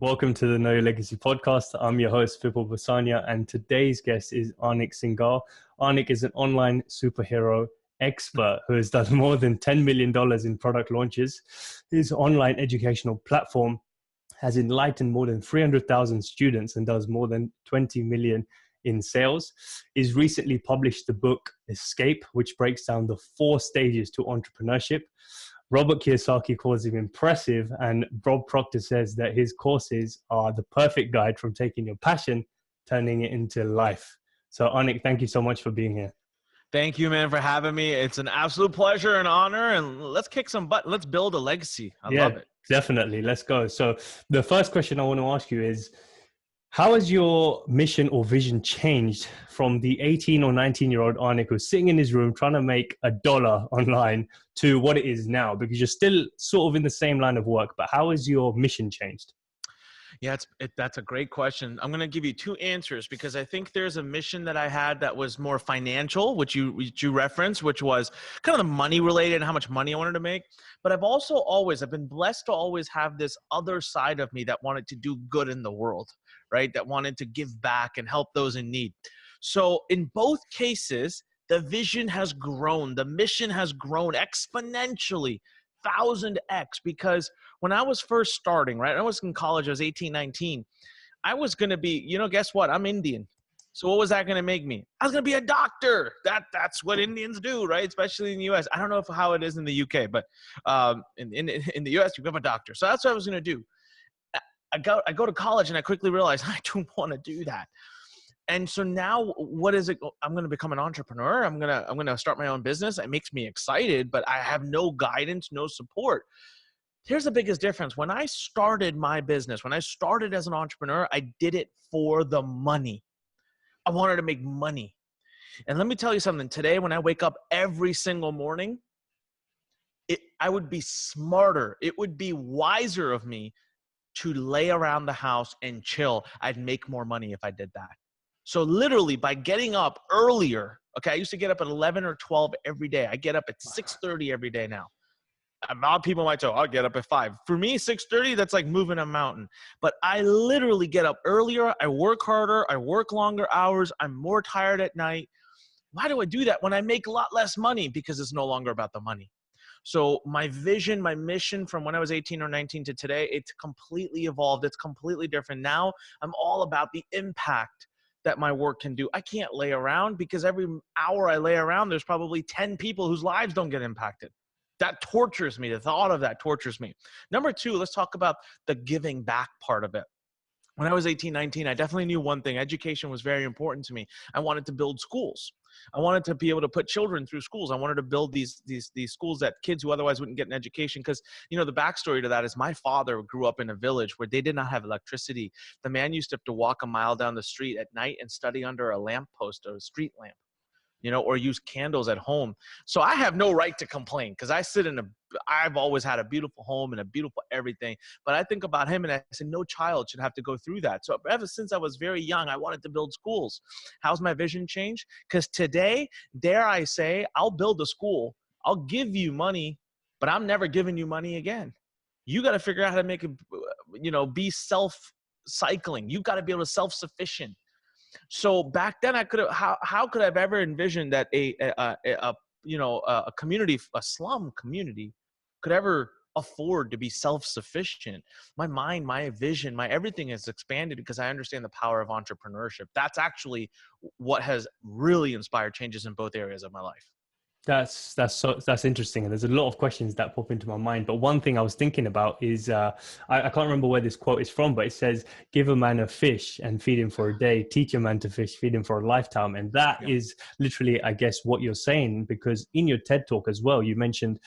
Welcome to the Know Your Legacy podcast. I'm your host, Vipul Basania, and today's guest is Anik Singal. Anik is an online superhero expert who has done more than $10 million in product launches. His online educational platform has enlightened more than 300,000 students and does more than 20 million in sales. He's recently published the book Escape, which breaks down the 4 stages to entrepreneurship. Robert Kiyosaki calls him impressive, and Bob Proctor says that his courses are the perfect guide from taking your passion, turning it into life. So Anik, thank you so much for being here. Thank you, man, for having me. It's an absolute pleasure and honor, and let's kick some butt. Let's build a legacy. I love it. Definitely. Let's go. So the first question I want to ask you is, how has your mission or vision changed from the 18 or 19-year-old Anik who's sitting in his room trying to make $1 online to what it is now? Because you're still sort of in the same line of work, but how has your mission changed? Yeah, that's a great question. I'm going to give you 2 answers because I think there's a mission that I had that was more financial, which you referenced, which was kind of the money related and how much money I wanted to make. But I've been blessed to always have this other side of me that wanted to do good in the world, right? That wanted to give back and help those in need. So in both cases, the vision has grown. The mission has grown exponentially. 1000x, because when I was first starting, right, I was in college, I was 18, 19, I was going to be, guess what? I'm Indian. So what was that going to make me? I was going to be a doctor. That's what Indians do, right? Especially in the US. I don't know how it is in the UK, but in the US, you become a doctor. So that's what I was going to do. I go to college and I quickly realized I don't want to do that. And so now what is it? I'm going to become an entrepreneur. I'm going to start my own business. It makes me excited, but I have no guidance, no support. Here's the biggest difference. When I started my business, when I started as an entrepreneur, I did it for the money. I wanted to make money. And let me tell you something. Today, when I wake up every single morning, I would be smarter. It would be wiser of me to lay around the house and chill. I'd make more money if I did that. So literally by getting up earlier, okay, I used to get up at 11 or 12 every day. I get up at 6:30 every day now. A lot of people might say, I'll get up at 5. For me, 6:30, that's like moving a mountain. But I literally get up earlier. I work harder. I work longer hours. I'm more tired at night. Why do I do that when I make a lot less money? Because it's no longer about the money. So my vision, my mission from when I was 18 or 19 to today, it's completely evolved. It's completely different. Now I'm all about the impact that my work can do. I can't lay around because every hour I lay around, there's probably 10 people whose lives don't get impacted. That tortures me. The thought of that tortures me. Number 2, let's talk about the giving back part of it. When I was 18, 19, I definitely knew one thing. Education was very important to me. I wanted to build schools. I wanted to be able to put children through schools. I wanted to build these schools that kids who otherwise wouldn't get an education. Because, the backstory to that is my father grew up in a village where they did not have electricity. The man used to have to walk a mile down the street at night and study under a lamppost or a street lamp, or use candles at home. So I have no right to complain because I've always had a beautiful home and a beautiful everything. But I think about him and I said, no child should have to go through that. So ever since I was very young, I wanted to build schools. How's my vision changed? Because today, dare I say, I'll build a school. I'll give you money, but I'm never giving you money again. You got to figure out how to make it, be self-cycling. You got to be able to self-sufficient. So back then I how could I have ever envisioned that a community, a slum community could ever afford to be self-sufficient? My mind, my vision, my everything has expanded because I understand the power of entrepreneurship. That's actually what has really inspired changes in both areas of my life. That's interesting. And there's a lot of questions that pop into my mind. But one thing I was thinking about is, I can't remember where this quote is from, but it says, give a man a fish and feed him for a day, teach a man to fish, feed him for a lifetime. And that is literally, I guess, what you're saying, because in your TED talk as well, you mentioned,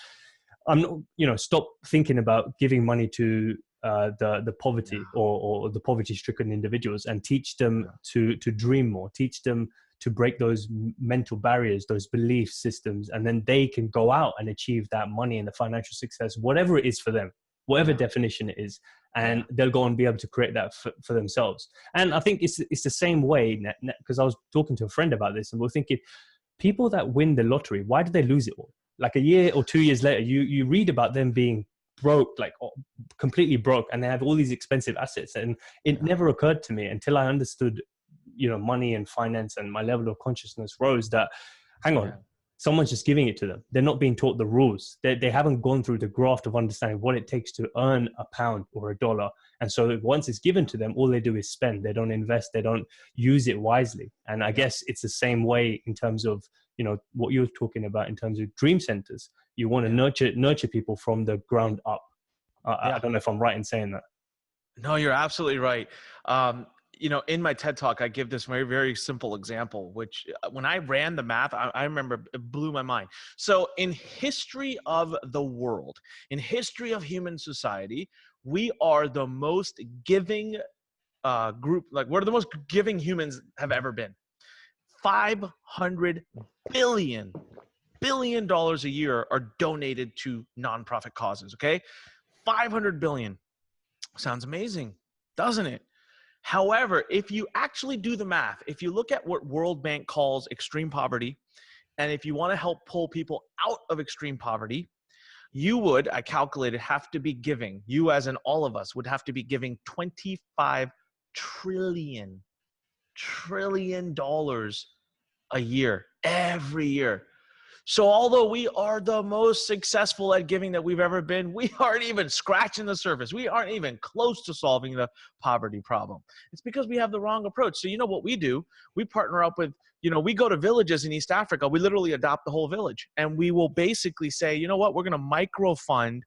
stop thinking about giving money to the poverty or the poverty stricken individuals, and teach them to dream more, teach them to break those mental barriers, those belief systems, and then they can go out and achieve that money and the financial success, whatever it is for them, whatever definition it is, and they'll go and be able to create that for themselves. And I think it's the same way, because I was talking to a friend about this, and we're thinking, people that win the lottery, why do they lose it all? Like a year or 2 years later, you read about them being broke, like completely broke, and they have all these expensive assets. And it never occurred to me until I understood, money and finance, and my level of consciousness rose, that hang on, someone's just giving it to them. They're not being taught the rules. They haven't gone through the graft of understanding what it takes to earn a pound or a dollar. And so once it's given to them, all they do is spend. They don't invest. They don't use it wisely. And I guess it's the same way in terms of, what you're talking about in terms of dream centers. You want to nurture people from the ground up. I don't know if I'm right in saying that. No, you're absolutely right. In my TED talk, I give this very, very simple example, which when I ran the math, I remember it blew my mind. So in history of the world, in history of human society, we are the most giving group. Like, we're the most giving humans have ever been. $500 billion a year are donated to nonprofit causes. Okay. 500 billion. Sounds amazing, doesn't it? However, if you actually do the math, if you look at what World Bank calls extreme poverty, and if you want to help pull people out of extreme poverty, you would, I calculated, have to be giving, you as in all of us, would have to be giving $25 trillion a year, every year. So although we are the most successful at giving that we've ever been, we aren't even scratching the surface. We aren't even close to solving the poverty problem. It's because we have the wrong approach. So you know what we do? We partner up with, we go to villages in East Africa. We literally adopt the whole village. And we will basically say, you know what? We're going to micro fund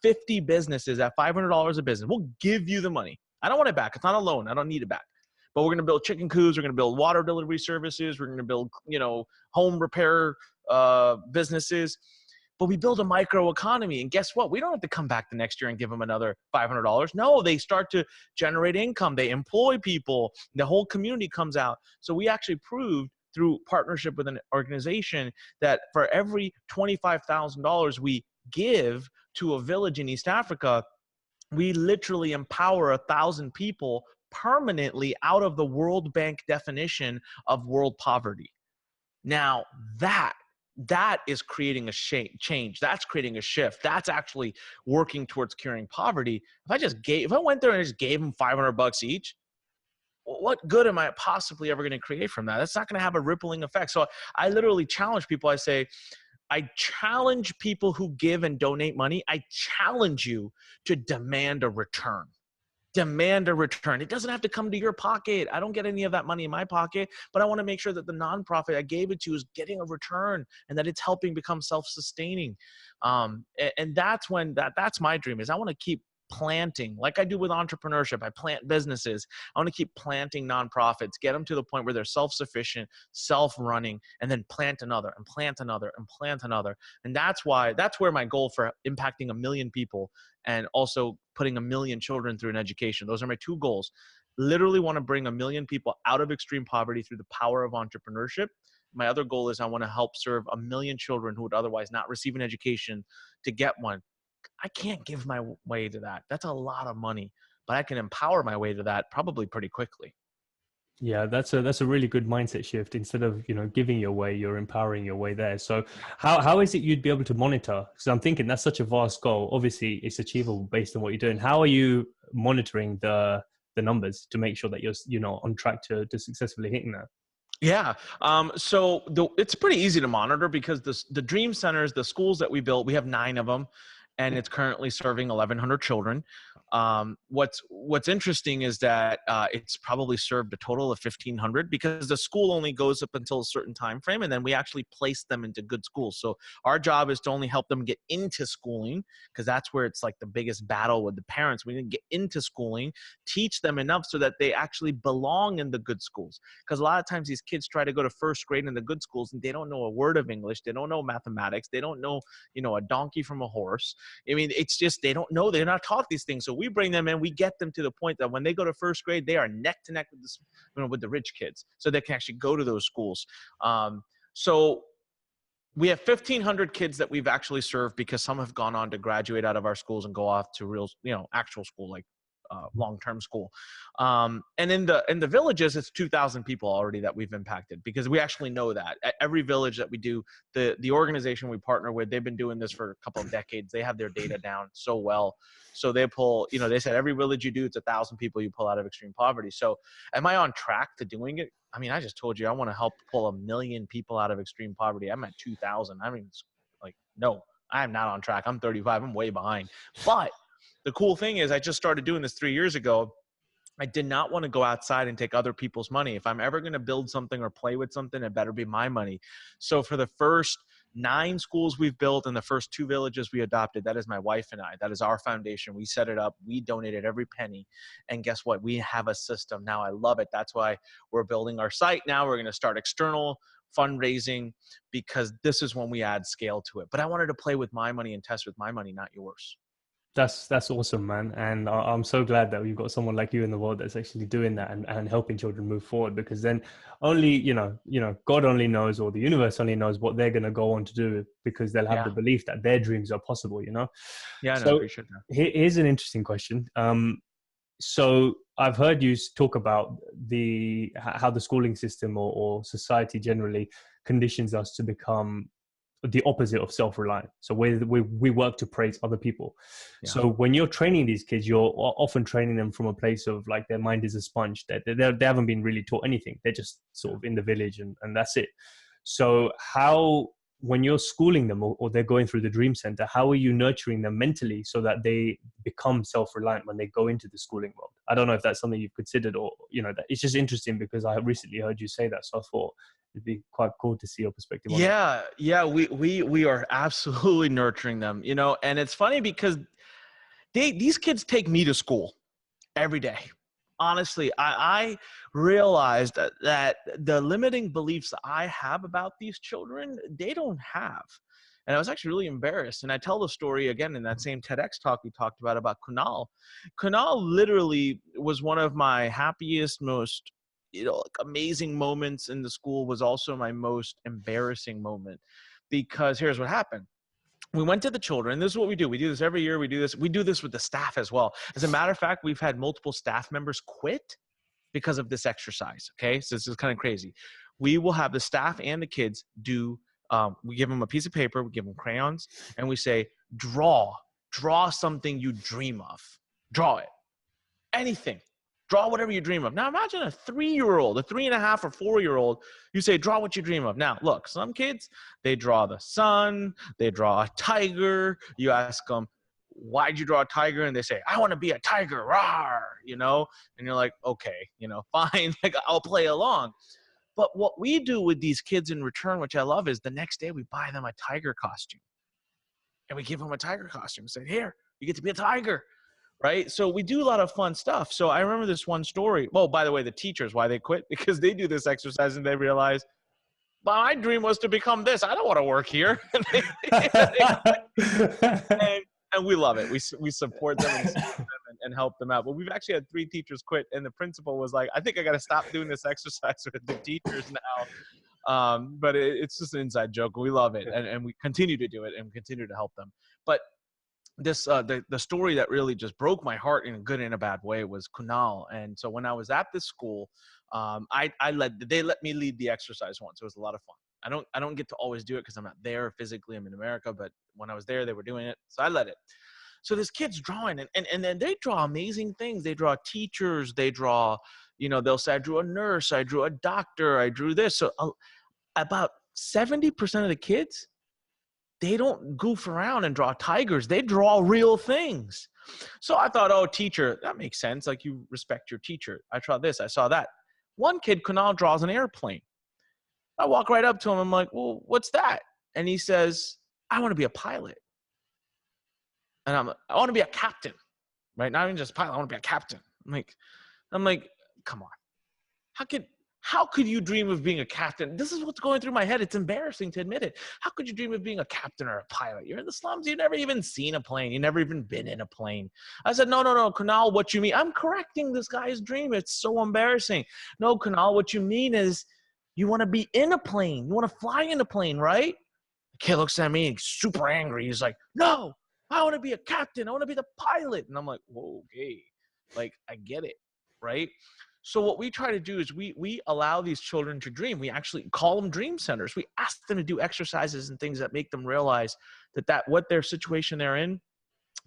50 businesses at $500 a business. We'll give you the money. I don't want it back. It's not a loan. I don't need it back. But we're going to build chicken coops. We're going to build water delivery services. We're going to build, home repair businesses. But we build a micro economy. And guess what? We don't have to come back the next year and give them another $500. No, they start to generate income. They employ people. The whole community comes out. So we actually proved through partnership with an organization that for every $25,000 we give to a village in East Africa, we literally empower 1,000 people permanently out of the World Bank definition of world poverty. Now that is creating a change. That's creating a shift. That's actually working towards curing poverty. If I went there and just gave them $500 each, what good am I possibly ever going to create from that? That's not going to have a rippling effect. So I literally challenge people. I challenge people who give and donate money. I challenge you to demand a return. Demand a return. It doesn't have to come to your pocket. I don't get any of that money in my pocket, but I want to make sure that the nonprofit I gave it to is getting a return and that it's helping become self-sustaining. And that's that's my dream, is I want to keep planting, like I do with entrepreneurship. I plant businesses. I want to keep planting nonprofits, get them to the point where they're self-sufficient, self-running, and then plant another and plant another and plant another. And that's where my goal for impacting 1 million people and also putting 1 million children through an education. Those are my two goals. Literally want to bring 1 million people out of extreme poverty through the power of entrepreneurship. My other goal is I want to help serve 1 million children who would otherwise not receive an education to get one. I can't give my way to that. That's a lot of money, but I can empower my way to that probably pretty quickly. Yeah, that's a really good mindset shift. Instead of, giving your way, you're empowering your way there. So how is it you'd be able to monitor? Because I'm thinking that's such a vast goal. Obviously it's achievable based on what you're doing. How are you monitoring the numbers to make sure that you're on track to successfully hitting that? Yeah. So it's pretty easy to monitor because the dream centers, the schools that we built, we have 9 of them, and it's currently serving 1,100 children. What's interesting is that it's probably served a total of 1,500 because the school only goes up until a certain time frame, and then we actually place them into good schools. So our job is to only help them get into schooling, because that's where it's like the biggest battle with the parents. We need to get into schooling, teach them enough so that they actually belong in the good schools. Because a lot of times these kids try to go to first grade in the good schools and they don't know a word of English, they don't know mathematics, they don't know a donkey from a horse. I mean, it's just they don't know. They're not taught these things. So we bring them in. We get them to the point that when they go to first grade, they are neck to neck with the rich kids, so they can actually go to those schools. So we have 1,500 kids that we've actually served, because some have gone on to graduate out of our schools and go off to real, actual school, like long-term school. And in the villages, it's 2,000 people already that we've impacted, because we actually know that at every village that we do, the organization we partner with, they've been doing this for a couple of decades. They have their data down so well. So they pull, they said every village you do, it's 1,000 people you pull out of extreme poverty. So am I on track to doing it? I mean, I just told you I want to help pull 1 million people out of extreme poverty. I'm at 2,000. I mean, like, no, I am not on track. I'm 35. I'm way behind. But the cool thing is I just started doing this 3 years ago. I did not want to go outside and take other people's money. If I'm ever going to build something or play with something, it better be my money. So for the first 9 schools we've built and the first 2 villages we adopted, that is my wife and I. That is our foundation. We set it up. We donated every penny. And guess what? We have a system now. I love it. That's why we're building our site now. We're going to start external fundraising, because this is when we add scale to it. But I wanted to play with my money and test with my money, not yours. That's awesome, man. And I'm so glad that we've got someone like you in the world that's actually doing that and helping children move forward, because then only, God only knows, or the universe only knows what they're going to go on to do, because they'll have the belief that their dreams are possible, Yeah, So I appreciate that. Here's an interesting question. So I've heard you talk about how the schooling system or society generally conditions us to become the opposite of self-reliant. So we work to praise other people. Yeah. So when you're training these kids, you're often training them from a place of like their mind is a sponge. They haven't been really taught anything. They're just sort of in the village and that's it. So when you're schooling them or they're going through the dream center, how are you nurturing them mentally so that they become self-reliant when they go into the schooling world? I don't know if that's something you've considered, or, that it's just interesting because I recently heard you say that. So I thought it'd be quite cool to see your perspective on it. Yeah. We are absolutely nurturing them, and it's funny because these kids take me to school every day. Honestly, I realized that the limiting beliefs I have about these children, they don't have. And I was actually really embarrassed. And I tell the story again in that same TEDx talk we talked about Kunal. Kunal literally was one of my happiest, most amazing moments in the school, was also my most embarrassing moment, because here's what happened. We went to the children. This is what we do. We do this every year. We do this with the staff as well. As a matter of fact, we've had multiple staff members quit because of this exercise. Okay. So this is kind of crazy. We will have the staff and the kids do, we give them a piece of paper, we give them crayons, and we say, draw something you dream of. Draw it. Anything. Draw whatever you dream of. Now imagine a 3-year-old, a 3.5 or 4-year-old, you say, draw what you dream of. Now look, some kids, they draw the sun, they draw a tiger. You ask them, why'd you draw a tiger? And they say, I want to be a tiger, rawr, and you're like, okay, fine, like I'll play along. But what we do with these kids in return, which I love, is the next day we buy them a tiger costume. And we give them a tiger costume and say, here, you get to be a tiger. Right? So we do a lot of fun stuff. So I remember this one story. Well, by the way, the teachers, why they quit? Because they do this exercise and they realize, my dream was to become this. I don't want to work here. and we love it. We support them and help them out. But we've actually had 3 teachers quit. And the principal was like, I think I got to stop doing this exercise with the teachers now. But it's just an inside joke. We love it. And we continue to do it and continue to help them. But this the story that really just broke my heart in a good and a bad way was Kunal. And so when I was at this school, they let me lead the exercise once. It was a lot of fun. I don't get to always do it because I'm not there physically. I'm in America, but when I was there, they were doing it, so I led it. So this kid's drawing, and then they draw amazing things. They draw teachers. They draw, they'll say, I drew a nurse, I drew a doctor, I drew this. So about 70% of the kids, they don't goof around and draw tigers. They draw real things. So I thought, oh, teacher, that makes sense. Like, you respect your teacher. I saw this, I saw that. One kid, Kunal, draws an airplane. I walk right up to him. I'm like, well, what's that? And he says, I want to be a pilot. And I want to be a captain, right? Not even just a pilot. I want to be a captain. I'm like, come on. How could you dream of being a captain? This is what's going through my head. It's embarrassing to admit it. How could you dream of being a captain or a pilot? You're in the slums. You've never even seen a plane. You've never even been in a plane. I said, no, Kunal, what you mean? I'm correcting this guy's dream. It's so embarrassing. No, Kunal, what you mean is you want to be in a plane. You want to fly in a plane, right? The kid looks at me super angry. He's like, no, I want to be a captain. I want to be the pilot. And I'm like, whoa, okay. Like, I get it, right? So what we try to do is we allow these children to dream. We actually call them dream centers. We ask them to do exercises and things that make them realize that what their situation they're in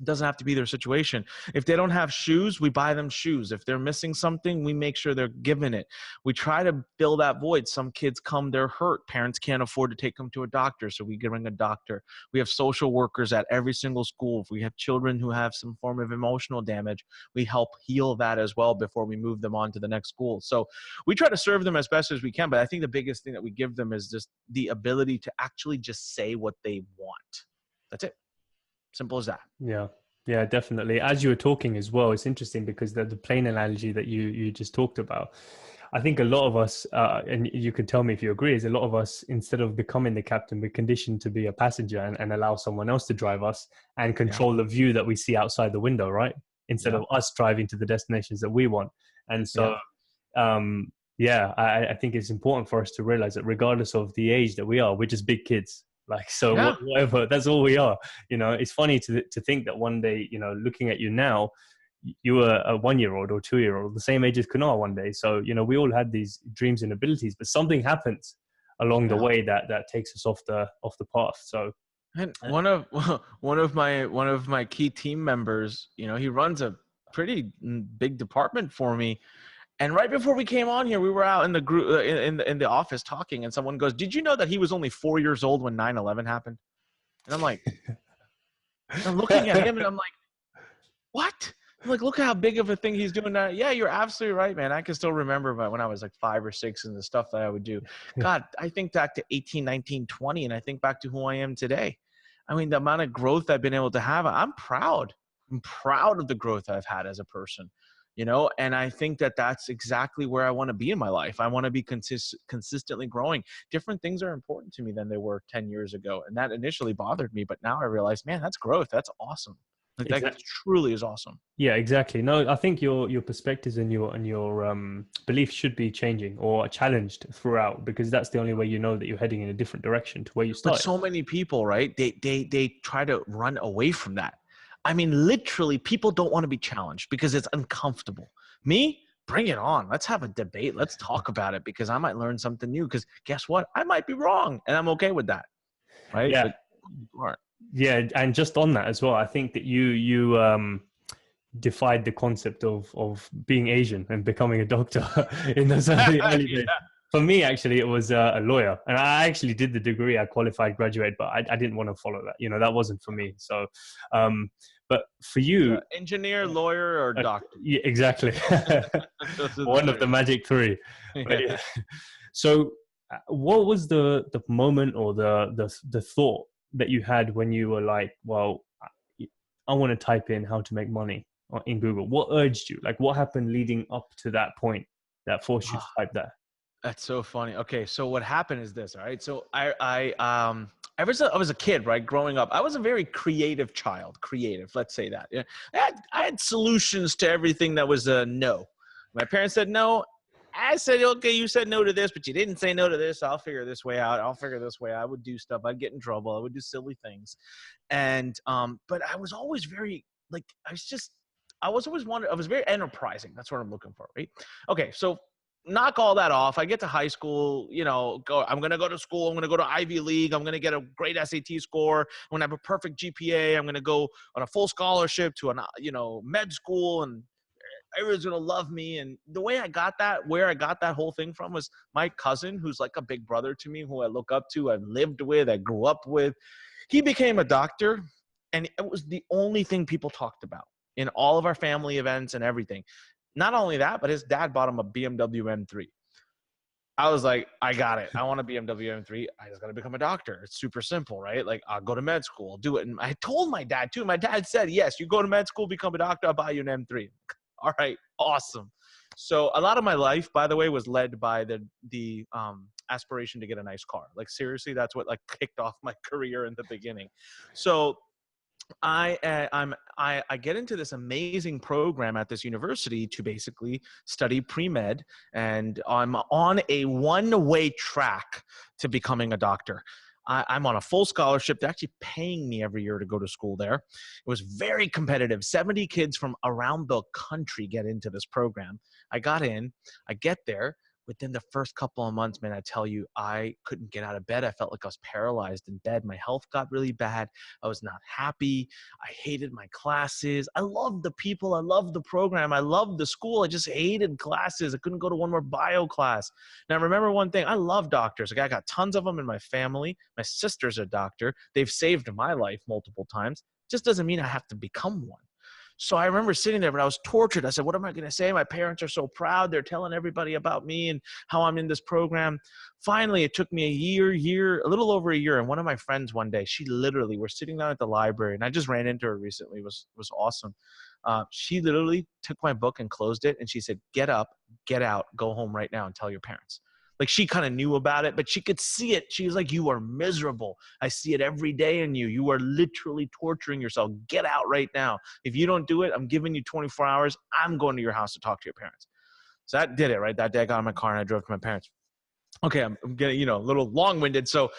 doesn't have to be their situation. If they don't have shoes, we buy them shoes. If they're missing something, we make sure they're given it. We try to fill that void. Some kids come, they're hurt. Parents can't afford to take them to a doctor, so we bring a doctor. We have social workers at every single school. If we have children who have some form of emotional damage, we help heal that as well before we move them on to the next school. So we try to serve them as best as we can, but I think the biggest thing that we give them is just the ability to actually just say what they want. That's it. Simple as that. Yeah. Yeah, definitely. As you were talking as well, it's interesting because the plane analogy that you just talked about, I think a lot of us, and you can tell me if you agree, is a lot of us, instead of becoming the captain, we're conditioned to be a passenger and allow someone else to drive us and control the view that we see outside the window, right? Instead of us driving to the destinations that we want. And so, I think it's important for us to realize that regardless of the age that we are, we're just big kids. Like, so whatever, that's all we are. You know, it's funny to think that one day, you know, looking at you now, you were a 1-year-old or 2-year-old, the same age as Kunal one day. So, you know, we all had these dreams and abilities, but something happens along the way that takes us off the path. So, and one of my key team members, you know, he runs a pretty big department for me. And right before we came on here, we were out in the group in the office talking, and someone goes, "Did you know that he was only 4 years old when 9/11 happened?" And I'm like, I'm looking at him, and I'm like, "What?" I'm like, "Look how big of a thing he's doing now." Yeah, you're absolutely right, man. I can still remember when I was like 5 or 6 and the stuff that I would do. God, I think back to 18, 19, 20, and I think back to who I am today. I mean, the amount of growth I've been able to have, I'm proud. I'm proud of the growth I've had as a person. You know, and I think that that's exactly where I want to be in my life. I want to be consistently growing. Different things are important to me than they were 10 years ago. And that initially bothered me, but now I realize, man, that's growth. That's awesome. Like, that truly is awesome. Yeah, exactly. No, I think your perspectives and your beliefs should be changing or challenged throughout, because that's the only way you know that you're heading in a different direction to where you started. But so many people, right? They try to run away from that. I mean, literally, people don't want to be challenged because it's uncomfortable. Me, bring it on. Let's have a debate. Let's talk about it, because I might learn something new, because guess what? I might be wrong, and I'm okay with that. Right? Yeah. Yeah. And just on that as well, I think that you defied the concept of being Asian and becoming a doctor in those early days. For me, actually, it was a lawyer, and I actually did the degree. I qualified, graduated, but I didn't want to follow that. You know, that wasn't for me. So, but for you, engineer, lawyer, or doctor? Yeah, exactly. One of the magic three. Yeah. So, what was the moment or the thought that you had when you were like, well, I want to type in how to make money in Google? What urged you? Like, what happened leading up to that point that forced you to type that? That's so funny. Okay, so what happened is this. All right, so I was a kid, right? Growing up, I was a very creative child. Creative, let's say that. Yeah, I had solutions to everything that was a no. My parents said no. I said, okay, you said no to this, but you didn't say no to this. I'll figure this way out. I'll figure this way out. I would do stuff. I'd get in trouble. I would do silly things. And, but I was always very, like, I was very enterprising. That's what I'm looking for, right? Okay, so knock all that off. I get to high school, you know, I'm going to go to school. I'm going to go to Ivy League. I'm going to get a great SAT score. I'm going to have a perfect GPA. I'm going to go on a full scholarship to med school, and everyone's going to love me. And the way I got that, where I got that whole thing from, was my cousin, who's like a big brother to me, who I look up to, I've lived with, I grew up with. He became a doctor, and it was the only thing people talked about in all of our family events and everything. Not only that, but his dad bought him a BMW M3. I was like, I got it. I want a BMW M3. I just got to become a doctor. It's super simple, right? Like, I'll go to med school, I'll do it. And I told my dad too. My dad said, yes, you go to med school, become a doctor, I'll buy you an M3. All right, awesome. So a lot of my life, by the way, was led by the aspiration to get a nice car. Like, seriously, that's what like kicked off my career in the beginning. So I get into this amazing program at this university to basically study pre-med, and I'm on a one-way track to becoming a doctor. I'm on a full scholarship. They're actually paying me every year to go to school there. It was very competitive. 70 kids from around the country get into this program. I got in, I get there. Within the first couple of months, man, I tell you, I couldn't get out of bed. I felt like I was paralyzed in bed. My health got really bad. I was not happy. I hated my classes. I loved the people. I loved the program. I loved the school. I just hated classes. I couldn't go to one more bio class. Now, remember one thing. I love doctors. Like, I got tons of them in my family. My sister's a doctor. They've saved my life multiple times. Just doesn't mean I have to become one. So I remember sitting there, but I was tortured. I said, what am I going to say? My parents are so proud. They're telling everybody about me and how I'm in this program. Finally, it took me a little over a year. And one of my friends one day, she literally, we're sitting down at the library, and I just ran into her recently. It was awesome. She literally took my book and closed it. And she said, get up, get out, go home right now and tell your parents. Like, she kind of knew about it, but she could see it. She was like, you are miserable. I see it every day in you. You are literally torturing yourself. Get out right now. If you don't do it, I'm giving you 24 hours. I'm going to your house to talk to your parents. So that did it, right? That day I got in my car and I drove to my parents. Okay, I'm getting, a little long-winded. So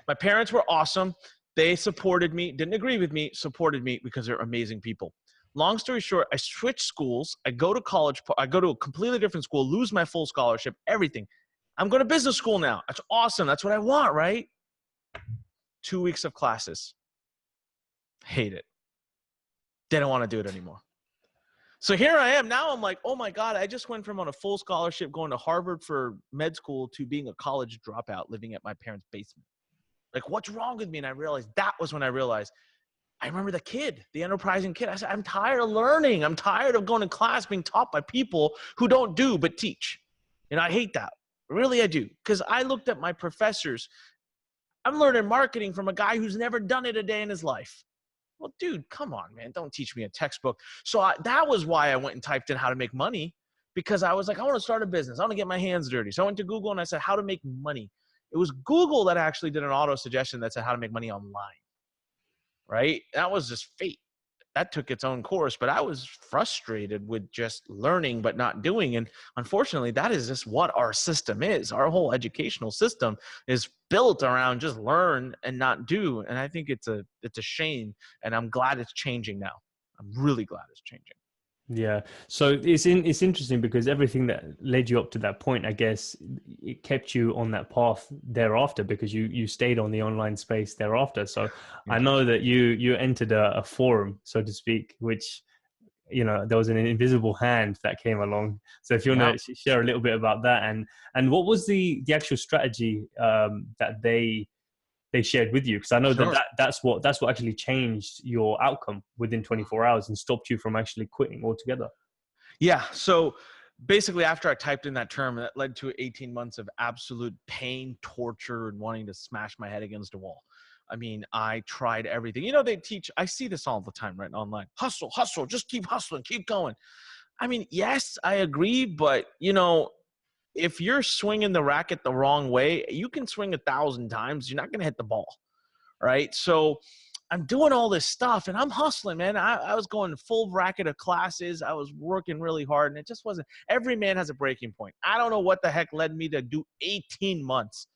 my parents were awesome. They supported me, didn't agree with me, supported me because they're amazing people. Long story short, I switched schools. I go to college. I go to a completely different school, lose my full scholarship, everything. I'm going to business school now. That's awesome. That's what I want, right? 2 weeks of classes. Hate it. Didn't want to do it anymore. So here I am. Now I'm like, oh my God, I just went from on a full scholarship going to Harvard for med school to being a college dropout living at my parents' basement. Like, what's wrong with me? And I realized that was when I realized, I remember the enterprising kid. I said, I'm tired of learning. I'm tired of going to class being taught by people who don't do but teach. And I hate that. Really, I do. Because I looked at my professors. I'm learning marketing from a guy who's never done it a day in his life. Well, dude, come on, man. Don't teach me a textbook. So that was why I went and typed in how to make money, because I was like, I want to start a business. I want to get my hands dirty. So I went to Google and I said, how to make money. It was Google that actually did an auto suggestion that said how to make money online, right? That was just fate. That took its own course, but I was frustrated with just learning but not doing. And unfortunately, that is just what our system is. Our whole educational system is built around just learn and not do. And I think it's a shame, and I'm glad it's changing now. I'm really glad it's changing. Yeah. So it's interesting because everything that led you up to that point, I guess, it kept you on that path thereafter, because you stayed on the online space thereafter. So yeah. I know that you entered a forum, so to speak, which, there was an invisible hand that came along. So if you want to share a little bit about that, and what was the actual strategy that they shared with you? Because I know that's what actually changed your outcome within 24 hours and stopped you from actually quitting altogether. Yeah. So basically, after I typed in that term, that led to 18 months of absolute pain, torture, and wanting to smash my head against a wall. I mean, I tried everything. They teach, I see this all the time right online. Hustle, just keep hustling, keep going. I mean, yes, I agree. But, if you're swinging the racket the wrong way, you can swing 1,000 times. You're not going to hit the ball, right? So I'm doing all this stuff and I'm hustling, man. I was going full racket of classes. I was working really hard, and it just wasn't. Every man has a breaking point. I don't know what the heck led me to do 18 months.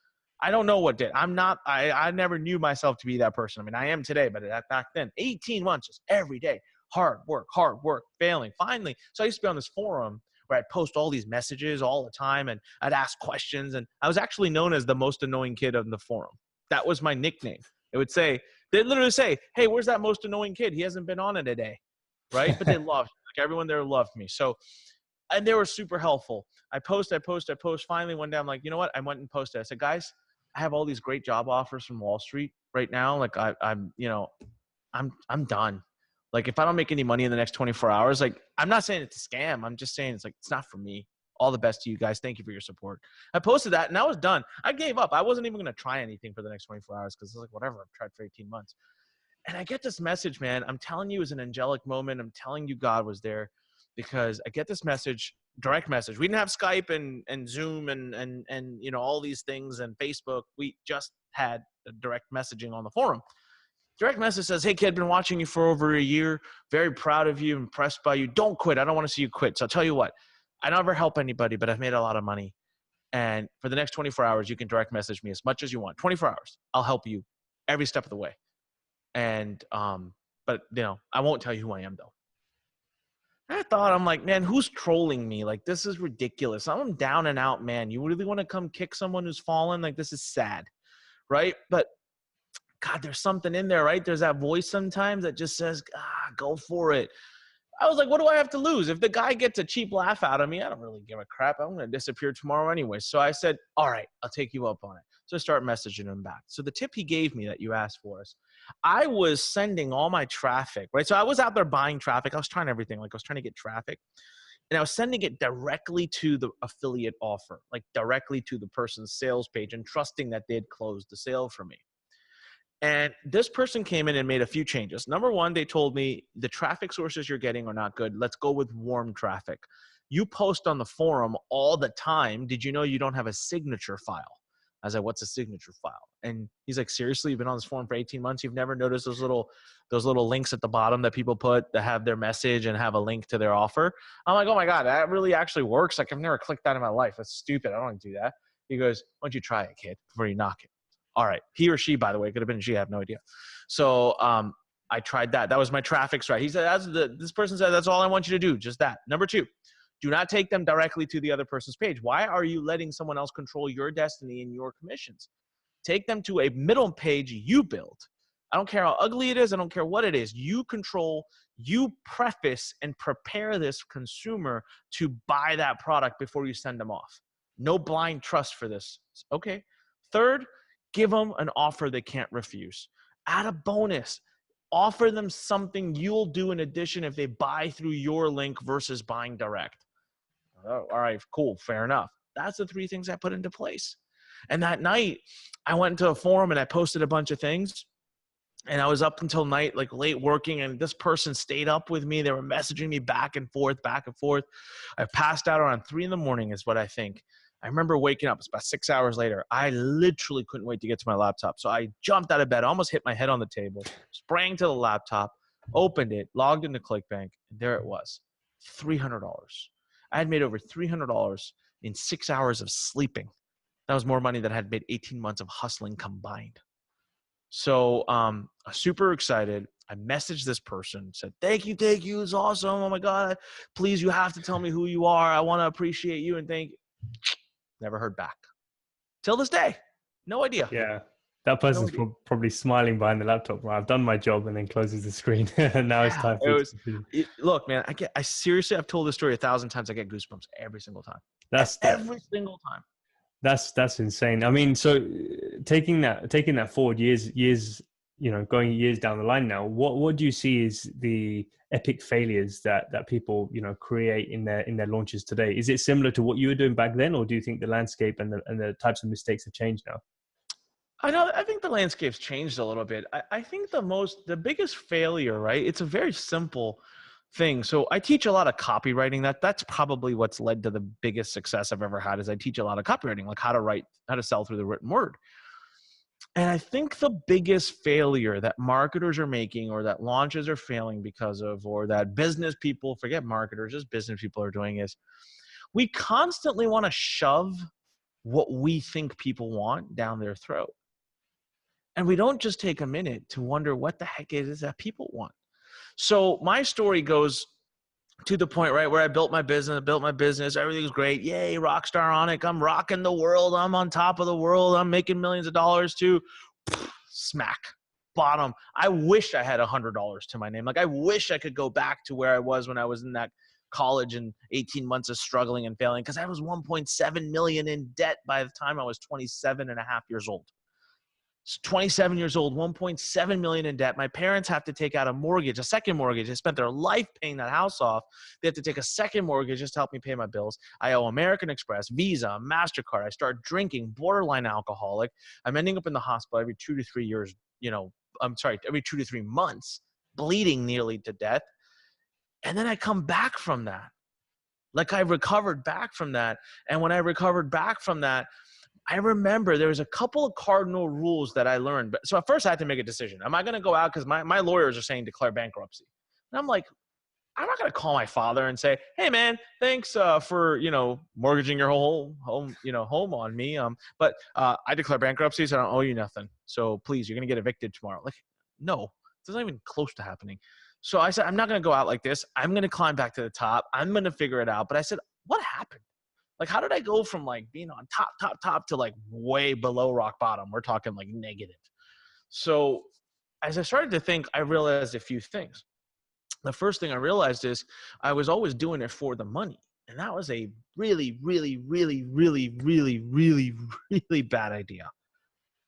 I don't know what did. I never knew myself to be that person. I mean, I am today, but back then, 18 months, just every day, hard work, failing. Finally, so I used to be on this forum where I'd post all these messages all the time, and I'd ask questions. And I was actually known as the most annoying kid on the forum. That was my nickname. They'd literally say, hey, where's that most annoying kid? He hasn't been on it a day, right? But they loved, everyone there loved me. So, and they were super helpful. I post. Finally, one day I'm like, you know what? I went and posted. I said, guys, I have all these great job offers from Wall Street right now. Like I'm done. Like, if I don't make any money in the next 24 hours, like, I'm not saying it's a scam. I'm just saying it's not for me. All the best to you guys. Thank you for your support. I posted that and I was done. I gave up. I wasn't even going to try anything for the next 24 hours because I was like, whatever, I've tried for 18 months. And I get this message, man. I'm telling you, it was an angelic moment. I'm telling you, God was there, because I get this message, direct message. We didn't have Skype and Zoom and all these things and Facebook. We just had direct messaging on the forum. Direct message says, hey, kid, been watching you for over a year. Very proud of you, impressed by you. Don't quit. I don't want to see you quit. So I'll tell you what, I never help anybody, but I've made a lot of money. And for the next 24 hours, you can direct message me as much as you want. 24 hours. I'll help you every step of the way. And, but I won't tell you who I am though. I'm like, man, who's trolling me? Like, this is ridiculous. I'm down and out, man. You really want to come kick someone who's fallen? Like, this is sad. Right. But God, there's something in there, right? There's that voice sometimes that just says, go for it. I was like, what do I have to lose? If the guy gets a cheap laugh out of me, I don't really give a crap. I'm going to disappear tomorrow anyway. So I said, all right, I'll take you up on it. So I start messaging him back. So the tip he gave me that you asked for is, I was sending all my traffic, right? So I was out there buying traffic. I was trying everything. Like, I was trying to get traffic. And I was sending it directly to the affiliate offer, like directly to the person's sales page, and trusting that they'd close the sale for me. And this person came in and made a few changes. Number one, they told me the traffic sources you're getting are not good. Let's go with warm traffic. You post on the forum all the time. Did you know you don't have a signature file? I was like, what's a signature file? And he's like, seriously, you've been on this forum for 18 months. You've never noticed those little links at the bottom that people put that have their message and have a link to their offer? I'm like, oh my God, that really actually works. Like, I've never clicked that in my life. That's stupid. I don't want to do that. He goes, why don't you try it, kid, before you knock it? All right. He or she, by the way, could have been she. I have no idea. So I tried that. That was my traffic strike. He said, this person said, that's all I want you to do. Just that. Number two, do not take them directly to the other person's page. Why are you letting someone else control your destiny and your commissions? Take them to a middle page you build. I don't care how ugly it is. I don't care what it is. You control, you preface and prepare this consumer to buy that product before you send them off. No blind trust for this. Okay. Third, give them an offer they can't refuse. Add a bonus. Offer them something you'll do in addition if they buy through your link versus buying direct. Oh, all right, cool, fair enough. That's the 3 things I put into place. And that night, I went into a forum and I posted a bunch of things. And I was up until night, like late working, and this person stayed up with me. They were messaging me back and forth, back and forth. I passed out around 3 a.m. is what I think. I remember waking up. It's about 6 hours later. I literally couldn't wait to get to my laptop. So I jumped out of bed, almost hit my head on the table, sprang to the laptop, opened it, logged into ClickBank, and there it was, $300. I had made over $300 in 6 hours of sleeping. That was more money than I had made 18 months of hustling combined. So I'm super excited. I messaged this person, said, thank you. It's awesome. Oh my God, please, you have to tell me who you are. I want to appreciate you and thank you. Never heard back. Till this day. No idea. Yeah. That person's probably smiling behind the laptop. Right? I've done my job, and then closes the screen. And now it's time for look, man, I seriously, I've told this story 1,000 times. I get goosebumps every single time. Every single time. That's insane. I mean, so taking that forward years, going years down the line now, what do you see is the epic failures that people, create in their launches today? Is it similar to what you were doing back then, or do you think the landscape and the types of mistakes have changed now? I think the landscape's changed a little bit. I think the biggest failure, right? It's a very simple thing. So I teach a lot of copywriting. That's probably what's led to the biggest success I've ever had, is I teach a lot of copywriting, like how to sell through the written word. And I think the biggest failure that marketers are making, or that launches are failing because of, or that business people, forget marketers, just business people are doing, is we constantly want to shove what we think people want down their throat. And we don't just take a minute to wonder what the heck it is that people want. So my story goes to the point, right, where I built my business. Everything's great. Yay, rockstar Anik. I'm rocking the world. I'm on top of the world. I'm making millions of dollars too. Smack. Bottom. I wish I had $100 to my name. Like, I wish I could go back to where I was when I was in that college and 18 months of struggling and failing, because I was 1.7 million in debt by the time I was 27 and a half years old. 27 years old, 1.7 million in debt. My parents have to take out a second mortgage. They spent their life paying that house off. They have to take a second mortgage just to help me pay my bills. I owe American Express, Visa, MasterCard. I start drinking, borderline alcoholic. I'm ending up in the hospital every 2 to 3 years, every 2 to 3 months, bleeding nearly to death. And then I come back from that. Like, I recovered back from that. And when I recovered back from that, I remember there was a couple of cardinal rules that I learned. But so at first I had to make a decision. Am I going to go out? Because my lawyers are saying declare bankruptcy. And I'm like, I'm not going to call my father and say, "Hey man, thanks for, mortgaging your whole home, home on me. But I declare bankruptcy, so I don't owe you nothing. So please, you're going to get evicted tomorrow." Like, no, it's not even close to happening. So I said, I'm not going to go out like this. I'm going to climb back to the top. I'm going to figure it out. But I said, what happened? Like, how did I go from like being on top to like way below rock bottom? We're talking like negative. So as I started to think, I realized a few things. The first thing I realized is I was always doing it for the money. And that was a really, really, really, really, really, really, really bad idea,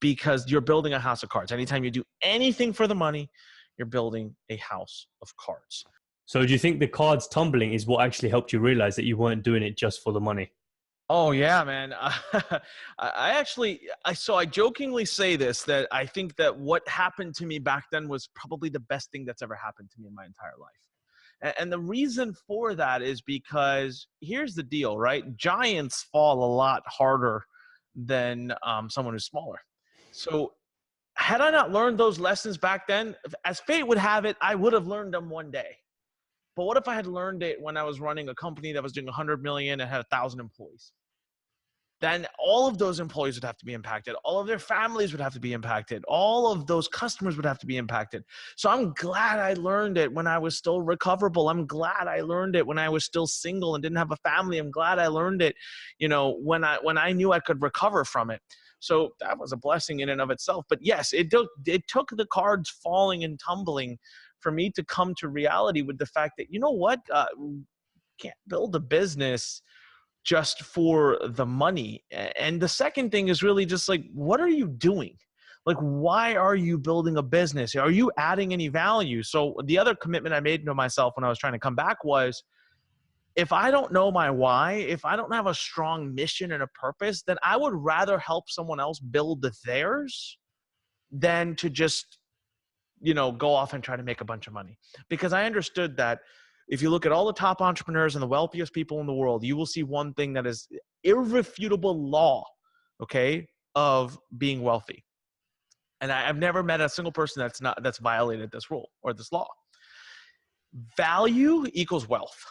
because you're building a house of cards. Anytime you do anything for the money, you're building a house of cards. So do you think the cards tumbling is what actually helped you realize that you weren't doing it just for the money? Oh yeah, man. I jokingly say this, that I think that what happened to me back then was probably the best thing that's ever happened to me in my entire life. And the reason for that is because here's the deal, right? Giants fall a lot harder than someone who's smaller. So had I not learned those lessons back then, as fate would have it, I would have learned them one day. But what if I had learned it when I was running a company that was doing 100 million and had 1,000 employees? Then all of those employees would have to be impacted. All of their families would have to be impacted. All of those customers would have to be impacted. So I'm glad I learned it when I was still recoverable. I'm glad I learned it when I was still single and didn't have a family. I'm glad I learned it, when I knew I could recover from it. So that was a blessing in and of itself. But yes, it took the cards falling and tumbling for me to come to reality with the fact that, can't build a business just for the money. And the second thing is really just like, what are you doing? Like, why are you building a business? Are you adding any value? So the other commitment I made to myself when I was trying to come back was, if I don't know my why, if I don't have a strong mission and a purpose, then I would rather help someone else build theirs than to just, go off and try to make a bunch of money. Because I understood that if you look at all the top entrepreneurs and the wealthiest people in the world, you will see one thing that is irrefutable law, okay, of being wealthy. And I've never met a single person that's violated this rule or this law. Value equals wealth.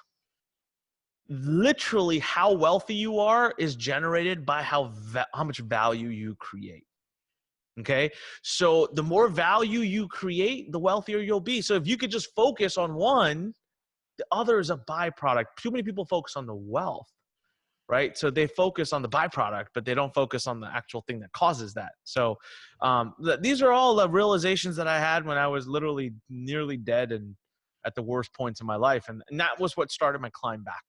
Literally, how wealthy you are is generated by how much value you create. Okay. So the more value you create, the wealthier you'll be. So if you could just focus on one, the other is a byproduct. Too many people focus on the wealth, right? So they focus on the byproduct, but they don't focus on the actual thing that causes that. So these are all the realizations that I had when I was literally nearly dead and at the worst points in my life. And that was what started my climb back.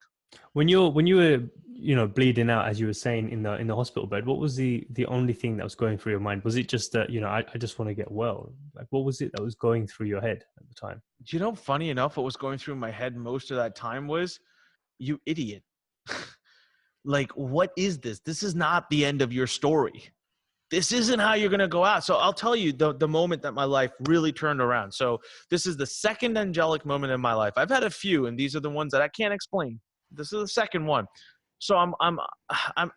When you were, bleeding out, as you were saying, in the hospital bed, what was the only thing that was going through your mind? Was it just that, I just want to get well? Like, what was it that was going through your head at the time? Funny enough, what was going through my head most of that time was, you idiot. Like, what is this? This is not the end of your story. This isn't how you're going to go out. So I'll tell you the moment that my life really turned around. So this is the second angelic moment in my life. I've had a few, and these are the ones that I can't explain. This is the second one. So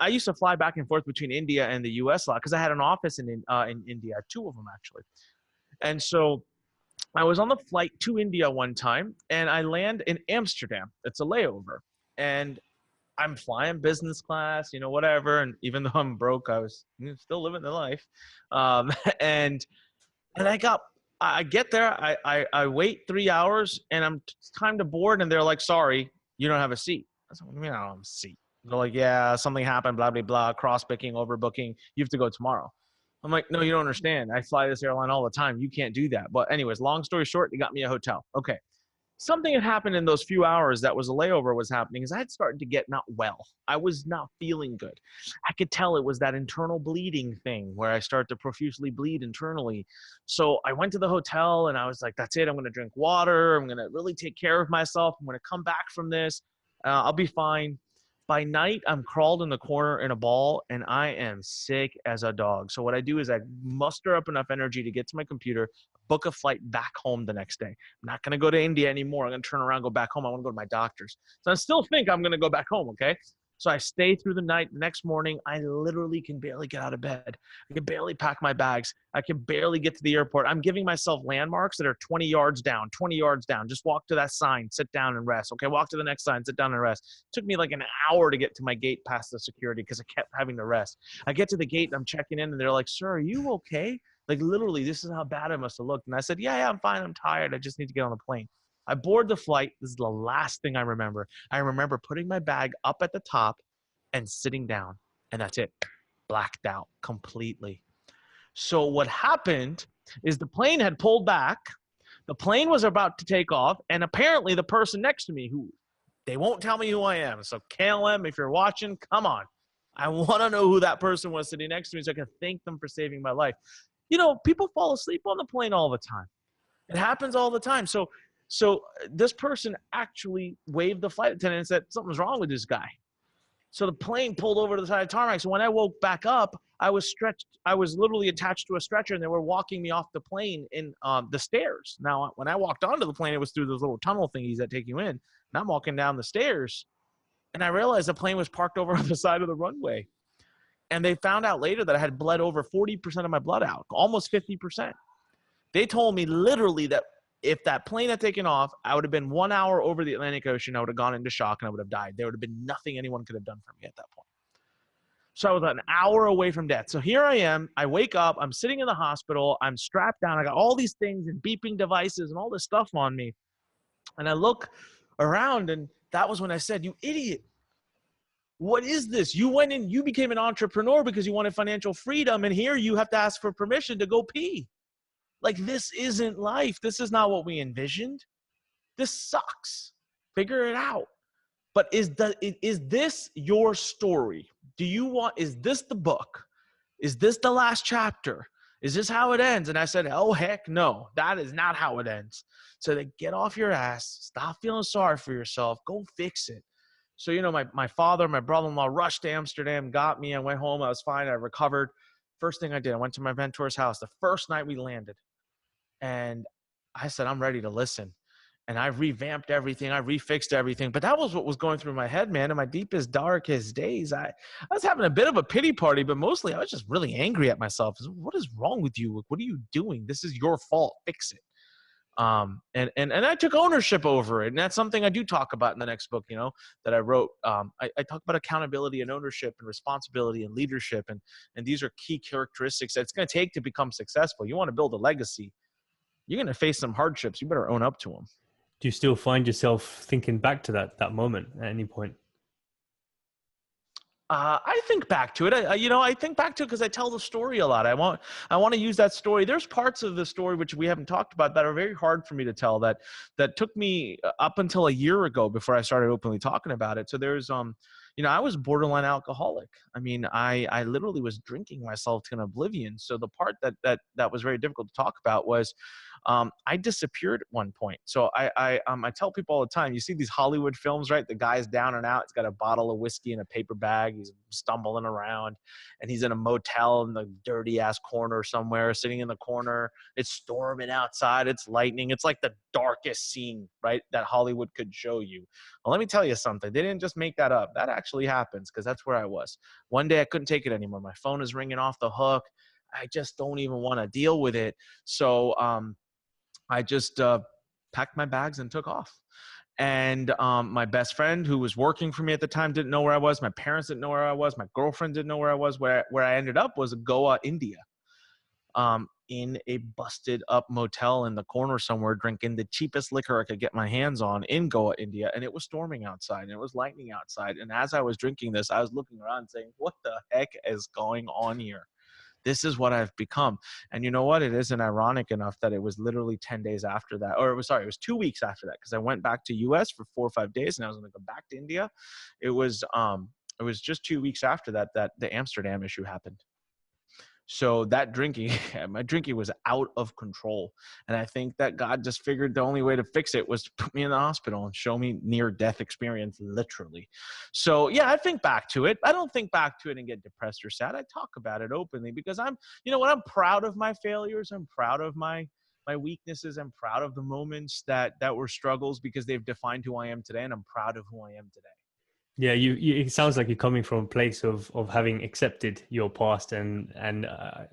I used to fly back and forth between India and the US a lot because I had an office in India, two of them actually. And so I was on the flight to India one time, and I land in Amsterdam. It's a layover, and I'm flying business class, whatever. And even though I'm broke, I was still living the life. Um, and I get there, I wait 3 hours, and it's time to board, and they're like, "Sorry, you don't have a seat." I said, "What do you mean I don't have a seat?" They're like, "Yeah, something happened, blah, blah, blah, cross-booking, overbooking. You have to go tomorrow." I'm like, "No, you don't understand. I fly this airline all the time. You can't do that." But anyways, long story short, they got me a hotel. Okay. Something had happened in those few hours that was a layover was happening is I had started to get not well. I was not feeling good. I could tell it was that internal bleeding thing where I start to profusely bleed internally. So I went to the hotel and I was like, that's it. I'm going to drink water. I'm going to really take care of myself. I'm going to come back from this. I'll be fine. By night, I'm crawled in the corner in a ball and I am sick as a dog. So what I do is I muster up enough energy to get to my computer, book a flight back home the next day. I'm not going to go to India anymore. I'm going to turn around, go back home. I want to go to my doctor's. So I still think I'm going to go back home, okay? So I stay through the night. The next morning, I literally can barely get out of bed. I can barely pack my bags. I can barely get to the airport. I'm giving myself landmarks that are 20 yards down, 20 yards down. Just walk to that sign, sit down and rest. Okay, walk to the next sign, sit down and rest. It took me like an hour to get to my gate past the security because I kept having to rest. I get to the gate and I'm checking in and they're like, "Sir, are you okay?" Like literally, this is how bad I must have looked. And I said, yeah, I'm fine. I'm tired. I just need to get on the plane. I board the flight. This is the last thing I remember. I remember putting my bag up at the top and sitting down, and that's it. Blacked out completely. So what happened is the plane had pulled back. The plane was about to take off, and apparently the person next to me, who they won't tell me who I am. So KLM, if you're watching, come on. I want to know who that person was sitting next to me so I can thank them for saving my life. People fall asleep on the plane all the time. It happens all the time. So this person actually waved the flight attendant and said, something's wrong with this guy. So the plane pulled over to the side of the tarmac. So when I woke back up, I was literally attached to a stretcher and they were walking me off the plane in the stairs. Now, when I walked onto the plane, it was through those little tunnel thingies that take you in. And I'm walking down the stairs and I realized the plane was parked over on the side of the runway. And they found out later that I had bled over 40% of my blood out, almost 50%. They told me literally that if that plane had taken off, I would have been 1 hour over the Atlantic Ocean. I would have gone into shock and I would have died. There would have been nothing anyone could have done for me at that point. So I was an hour away from death. So here I am. I wake up. I'm sitting in the hospital. I'm strapped down. I got all these things and beeping devices and all this stuff on me. And I look around and that was when I said, "You idiot. What is this? You went in, you became an entrepreneur because you wanted financial freedom. And here you have to ask for permission to go pee. Like, this isn't life. This is not what we envisioned. This sucks. Figure it out." But is this your story? Is this the book? Is this the last chapter? Is this how it ends? And I said, oh, heck no, that is not how it ends. So they get off your ass, stop feeling sorry for yourself, go fix it. So, my father, my brother-in-law rushed to Amsterdam, got me. I went home. I was fine. I recovered. First thing I did, I went to my mentor's house the first night we landed. And I said, I'm ready to listen. And I revamped everything. I refixed everything. But that was what was going through my head, man. In my deepest, darkest days, I was having a bit of a pity party, but mostly I was just really angry at myself. What is wrong with you? What are you doing? This is your fault. Fix it. And I took ownership over it. And that's something I do talk about in the next book, that I wrote. I talk about accountability and ownership and responsibility and leadership. And these are key characteristics that it's going to take to become successful. You want to build a legacy. You're going to face some hardships. You better own up to them. Do you still find yourself thinking back to that moment at any point? I think back to it. I think back to it because I tell the story a lot. I want to use that story. There's parts of the story which we haven't talked about that are very hard for me to tell. That took me up until a year ago before I started openly talking about it. So there's I was borderline alcoholic. I mean, I literally was drinking myself to an oblivion. So the part that was very difficult to talk about was I disappeared at one point. So I tell people all the time, you see these Hollywood films, right? The guy's down and out. He's got a bottle of whiskey in a paper bag. He's stumbling around and he's in a motel in the dirty ass corner somewhere, sitting in the corner. It's storming outside. It's lightning. It's like the darkest scene, right? That Hollywood could show you. Well, let me tell you something. They didn't just make that up. That actually happens because that's where I was. One day I couldn't take it anymore. My phone is ringing off the hook. I just don't even want to deal with it. So I just packed my bags and took off. And my best friend who was working for me at the time didn't know where I was. My parents didn't know where I was. My girlfriend didn't know where I was. Where I ended up was Goa, India, in a busted up motel in the corner somewhere, drinking the cheapest liquor I could get my hands on in Goa, India. And it was storming outside and it was lightning outside. And as I was drinking this, I was looking around saying, what the heck is going on here? This is what I've become. And you know what? It isn't ironic enough that it was literally 10 days after that, or it was 2 weeks after that. Cause I went back to US for 4 or 5 days and I was going to go back to India. It was just 2 weeks after that the Amsterdam issue happened. So that my drinking was out of control. And I think that God just figured the only way to fix it was to put me in the hospital and show me near death experience, literally. So yeah, I think back to it. I don't think back to it and get depressed or sad. I talk about it openly because I'm proud of my failures. I'm proud of my weaknesses. I'm proud of the moments that were struggles because they've defined who I am today. And I'm proud of who I am today. Yeah, it sounds like you're coming from a place of having accepted your past and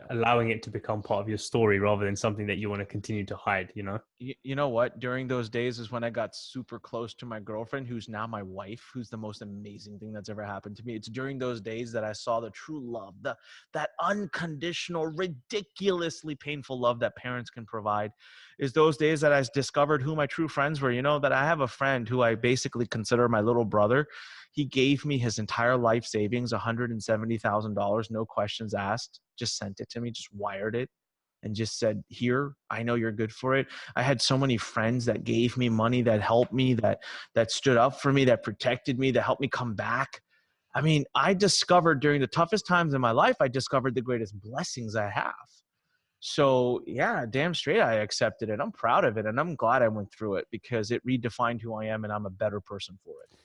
allowing it to become part of your story rather than something that you want to continue to hide, you know? You know what? During those days is when I got super close to my girlfriend, who's now my wife, who's the most amazing thing that's ever happened to me. It's during those days that I saw the true love, that unconditional, ridiculously painful love that parents can provide. Is those days that I discovered who my true friends were. You know, that I have a friend who I basically consider my little brother. He gave me his entire life savings, $170,000, no questions asked, just sent it to me, just wired it, and just said, here, I know you're good for it. I had so many friends that gave me money, that helped me, that stood up for me, that protected me, that helped me come back. I mean, I discovered during the toughest times in my life, I discovered the greatest blessings I have. So yeah, damn straight I accepted it. I'm proud of it. And I'm glad I went through it because it redefined who I am and I'm a better person for it.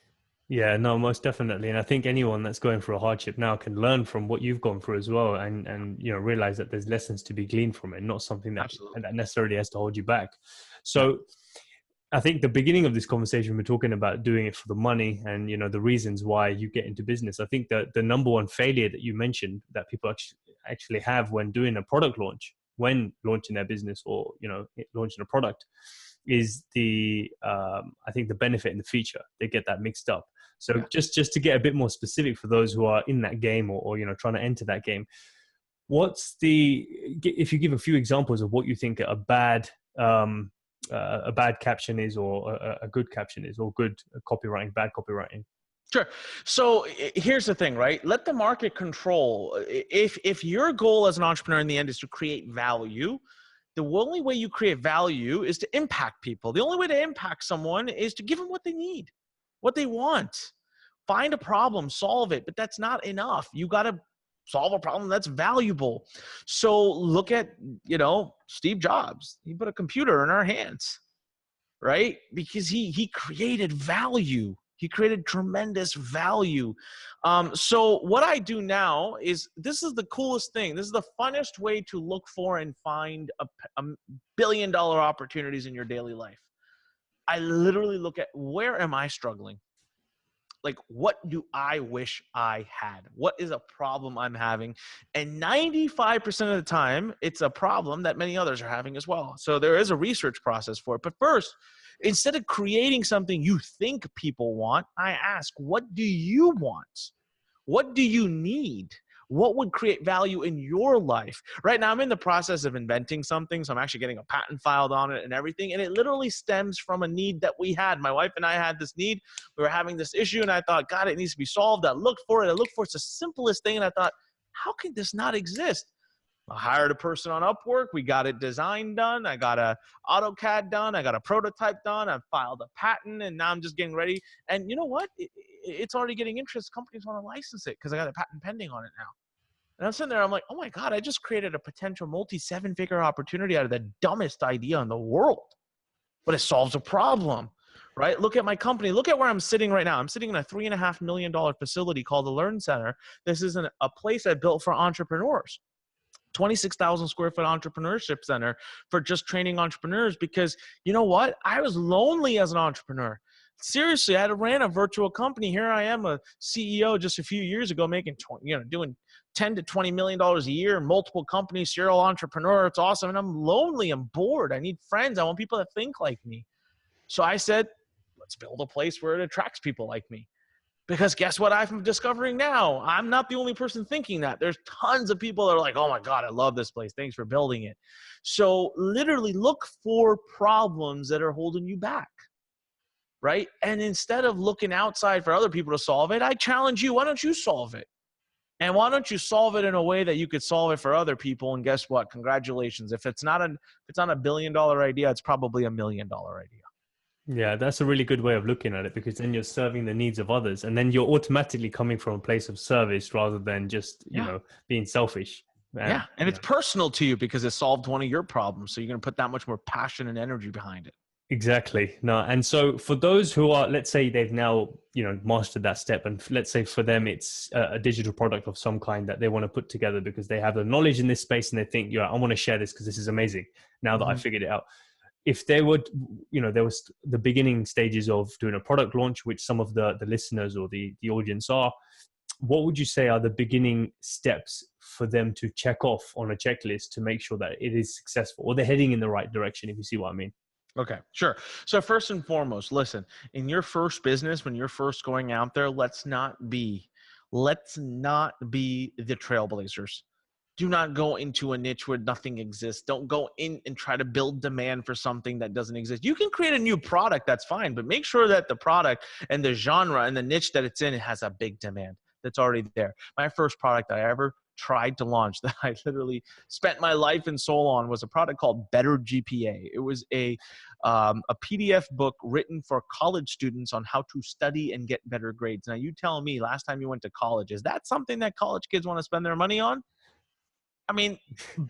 Yeah, no, most definitely. And I think anyone that's going through a hardship now can learn from what you've gone through as well, and you know, realize that there's lessons to be gleaned from it, not something Absolutely. that necessarily has to hold you back. Yeah. So I think the beginning of this conversation, we're talking about doing it for the money and, you know, the reasons why you get into business. I think that the number one failure that you mentioned that people actually have when doing a product launch, when launching their business or, you know, launching a product, is I think the benefit and the feature. They get that mixed up. So Yeah. just to get a bit more specific for those who are in that game or you know, trying to enter that game, if you give a few examples of what you think a bad caption is, or a good caption is, or good copywriting, bad copywriting? Sure. So here's the thing, right? Let the market control. If your goal as an entrepreneur in the end is to create value, the only way you create value is to impact people. The only way to impact someone is to give them what they need, what they want. Find a problem, solve it, but that's not enough. You got to solve a problem that's valuable. So look at, you know, Steve Jobs. He put a computer in our hands, right? Because he created value. He created tremendous value. So what I do now is, this is the coolest thing. This is the funnest way to look for and find a billion-dollar opportunities in your daily life. I literally look at, where am I struggling? Like, what do I wish I had? What is a problem I'm having? And 95% of the time, it's a problem that many others are having as well. So there is a research process for it. But first, instead of creating something you think people want, I ask, what do you want? What do you need? What would create value in your life? Right now, I'm in the process of inventing something. So I'm actually getting a patent filed on it and everything. And it literally stems from a need that we had. My wife and I had this need. We were having this issue. And I thought, God, it needs to be solved. I looked for it. It's the simplest thing. And I thought, how can this not exist? I hired a person on Upwork. We got it designed done. I got a AutoCAD done. I got a prototype done. I filed a patent, and now I'm just getting ready. And you know what? It's already getting interest. Companies want to license it because I got a patent pending on it now. And I'm sitting there, I'm like, oh my God, I just created a potential multi-seven-figure opportunity out of the dumbest idea in the world. But it solves a problem, right? Look at my company. Look at where I'm sitting right now. I'm sitting in a $3.5 million facility called the Lurn Center. This is a place I built for entrepreneurs. 26,000 square foot entrepreneurship center for just training entrepreneurs, because you know what? I was lonely as an entrepreneur. Seriously, I had ran a virtual company. Here I am, a CEO just a few years ago, making doing 10 to 20 million dollars a year, multiple companies, serial entrepreneur. It's awesome. And I'm lonely. I'm bored. I need friends. I want people that think like me. So I said, let's build a place where it attracts people like me. Because guess what I'm discovering now? I'm not the only person thinking that. There's tons of people that are like, oh my God, I love this place. Thanks for building it. So literally look for problems that are holding you back, right? And instead of looking outside for other people to solve it, I challenge you, why don't you solve it? And why don't you solve it in a way that you could solve it for other people? And guess what? Congratulations. If it's not a billion-dollar idea, it's probably $1 million idea. Yeah, that's a really good way of looking at it, because then you're serving the needs of others, and then you're automatically coming from a place of service rather than just, you Yeah. know, being selfish. Yeah. And it's personal to you because it solved one of your problems. So you're going to put that much more passion and energy behind it. Exactly. No, and so for those who are, let's say they've now, you know, mastered that step, and let's say for them it's a digital product of some kind that they want to put together because they have the knowledge in this space and they think, yeah, I want to share this because this is amazing now that I figured it out. if they would, there was the beginning stages of doing a product launch, which some of the listeners or the audience are, what would you say are the beginning steps for them to check off on a checklist to make sure that it is successful, or they're heading in the right direction, if you see what I mean? Okay, sure. So first and foremost, listen, in your first business, when you're first going out there, let's not be the trailblazers. Do not go into a niche where nothing exists. Don't go in and try to build demand for something that doesn't exist. You can create a new product, that's fine, but make sure that the product and the genre and the niche that it's in, it has a big demand that's already there. My first product I ever tried to launch that I literally spent my life and soul on was a product called Better GPA. It was a PDF book written for college students on how to study and get better grades. Now, you tell me, last time you went to college, is that something that college kids want to spend their money on? I mean,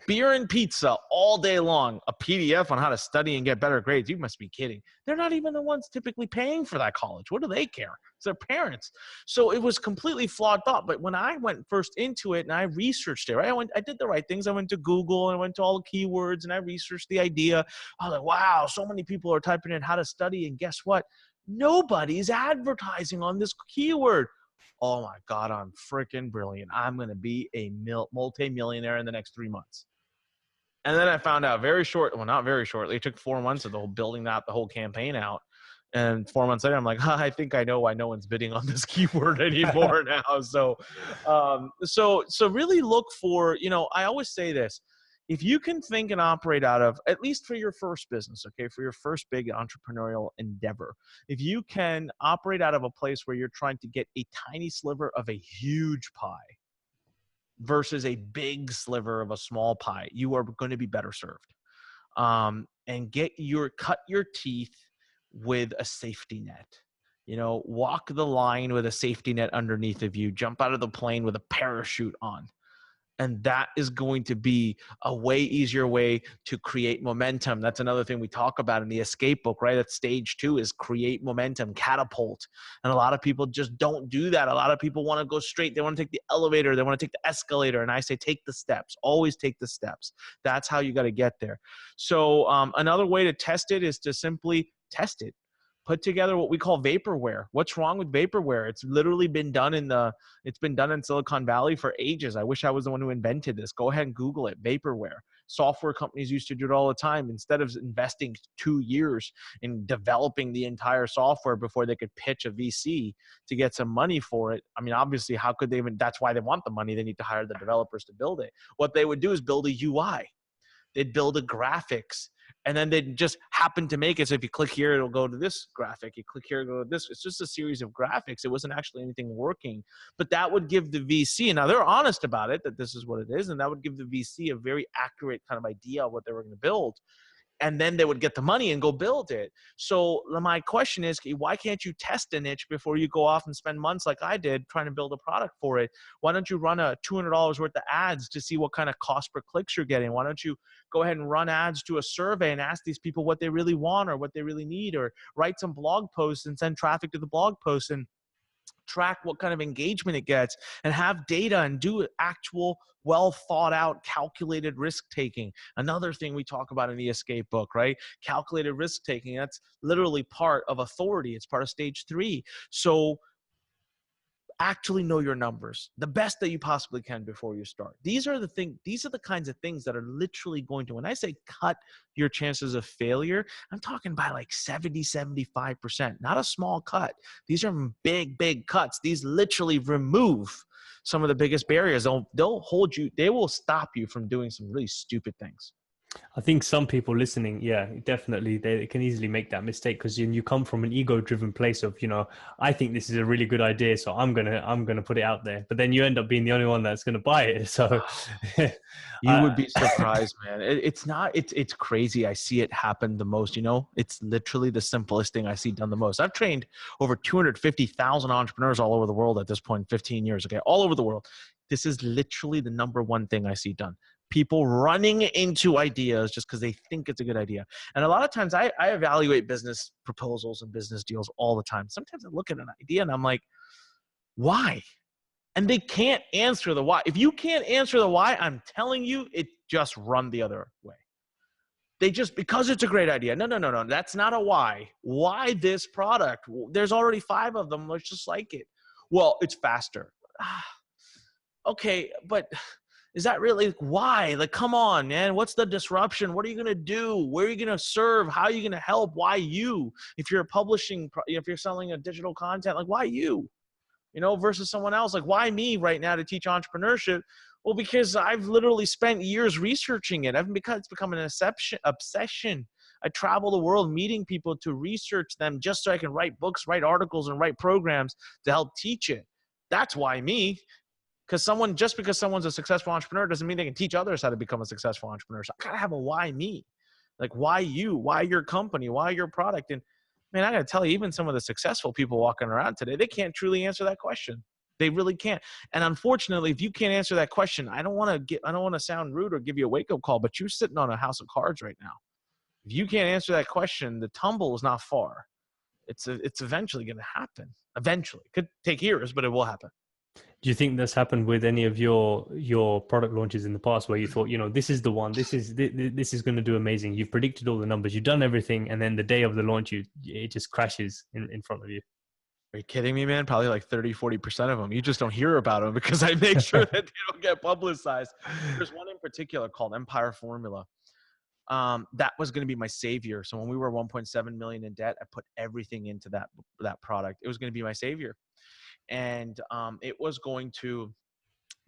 beer and pizza all day long, a PDF on how to study and get better grades. You must be kidding. They're not even the ones typically paying for that college. What do they care? It's their parents. So it was completely flawed thought. But when I went first into it and I researched it, right? I did the right things. I went to Google and I went to all the keywords and I researched the idea. I was like, wow, so many people are typing in how to study. And guess what? Nobody's advertising on this keyword. Oh my God, I'm freaking brilliant. I'm going to be a multi-millionaire in the next 3 months. And then I found out not very shortly. It took 4 months of the whole building out, the whole campaign out. And 4 months later, I'm like, I think I know why no one's bidding on this keyword anymore now. So really look for, I always say this. If you can think and operate out of, at least for your first business, okay, for your first big entrepreneurial endeavor, if you can operate out of a place where you're trying to get a tiny sliver of a huge pie versus a big sliver of a small pie, you are going to be better served. And cut your teeth with a safety net. Walk the line with a safety net underneath of you, jump out of the plane with a parachute on. And that is going to be a way easier way to create momentum. That's another thing we talk about in the escape book, right? That's stage 2 is create momentum, catapult. And a lot of people just don't do that. A lot of people want to go straight. They want to take the elevator. They want to take the escalator. And I say, take the steps. Always take the steps. That's how you got to get there. So another way to test it is to simply test it. Put together what we call vaporware. What's wrong with vaporware? It's literally been done in Silicon Valley for ages. I wish I was the one who invented this. Go ahead and Google it, vaporware. Software companies used to do it all the time. Instead of investing 2 years in developing the entire software before they could pitch a VC to get some money for it. I mean, obviously, how could they even, that's why they want the money. They need to hire the developers to build it. What they would do is build a UI. They'd build a graphics. And then they just happen to make it. So if you click here, it'll go to this graphic. You click here, it'll go to this. It's just a series of graphics. It wasn't actually anything working. But that would give the VC, and now they're honest about it, that this is what it is. And that would give the VC a very accurate kind of idea of what they were going to build. And then they would get the money and go build it. So my question is, why can't you test a niche before you go off and spend months like I did trying to build a product for it? Why don't you run a $200 worth of ads to see what kind of cost per clicks you're getting? Why don't you go ahead and run ads to a survey and ask these people what they really want or what they really need, or write some blog posts and send traffic to the blog posts and track what kind of engagement it gets, and have data and do actual well thought out calculated risk taking. Another thing we talk about in the escape book, right? Calculated risk taking. That's literally part of authority. It's part of stage 3. So actually know your numbers the best that you possibly can before you start. These are the kinds of things that are literally going to, when I say cut your chances of failure, I'm talking by like 70, 75%, not a small cut. These are big, big cuts. These literally remove some of the biggest barriers. They'll hold you, they will stop you from doing some really stupid things. I think some people listening, yeah, definitely, they can easily make that mistake because you come from an ego-driven place of, I think this is a really good idea, so I'm gonna put it out there. But then you end up being the only one that's gonna buy it. So you would be surprised, man. It's crazy. I see it happen the most. It's literally the simplest thing I see done the most. I've trained over 250,000 entrepreneurs all over the world at this point, 15 years, okay, all over the world. This is literally the number one thing I see done. People running into ideas just because they think it's a good idea. And a lot of times I evaluate business proposals and business deals all the time. Sometimes I look at an idea and I'm like, why? And they can't answer the why. If you can't answer the why, I'm telling you, it just run the other way. They just, because it's a great idea. No, no, no, no. That's not a why. Why this product? There's already 5 of them. Let's just like it. Well, it's faster. Okay, but is that really why? Like, come on, man. What's the disruption? What are you going to do? Where are you going to serve? How are you going to help? Why you? If you're publishing, if you're selling a digital content, like, why you? You know, versus someone else. Like, why me right now to teach entrepreneurship? Well, because I've literally spent years researching it. It's become an obsession. I travel the world meeting people to research them just so I can write books, write articles, and write programs to help teach it. That's why me. Just because someone's a successful entrepreneur doesn't mean they can teach others how to become a successful entrepreneur. So I gotta have a why me. Like, why you? Why your company? Why your product? And man, I gotta tell you, even some of the successful people walking around today, they can't truly answer that question. They really can't. And unfortunately, if you can't answer that question, I don't want to sound rude or give you a wake-up call, but you're sitting on a house of cards right now. If you can't answer that question, the tumble is not far. It's eventually going to happen. Eventually, it could take years, but it will happen. Do you think that's happened with any of your product launches in the past, where you thought, you know, this is the one, this is going to do amazing? You've predicted all the numbers, you've done everything, and then the day of the launch, it just crashes in front of you? Are you kidding me, man? Probably like 30-40% of them. You just don't hear about them because I make sure that they don't get publicized. There's one in particular called Empire Formula. That was going to be my savior. So when we were 1.7 million in debt, I put everything into that product. It was going to be my savior. And it was going to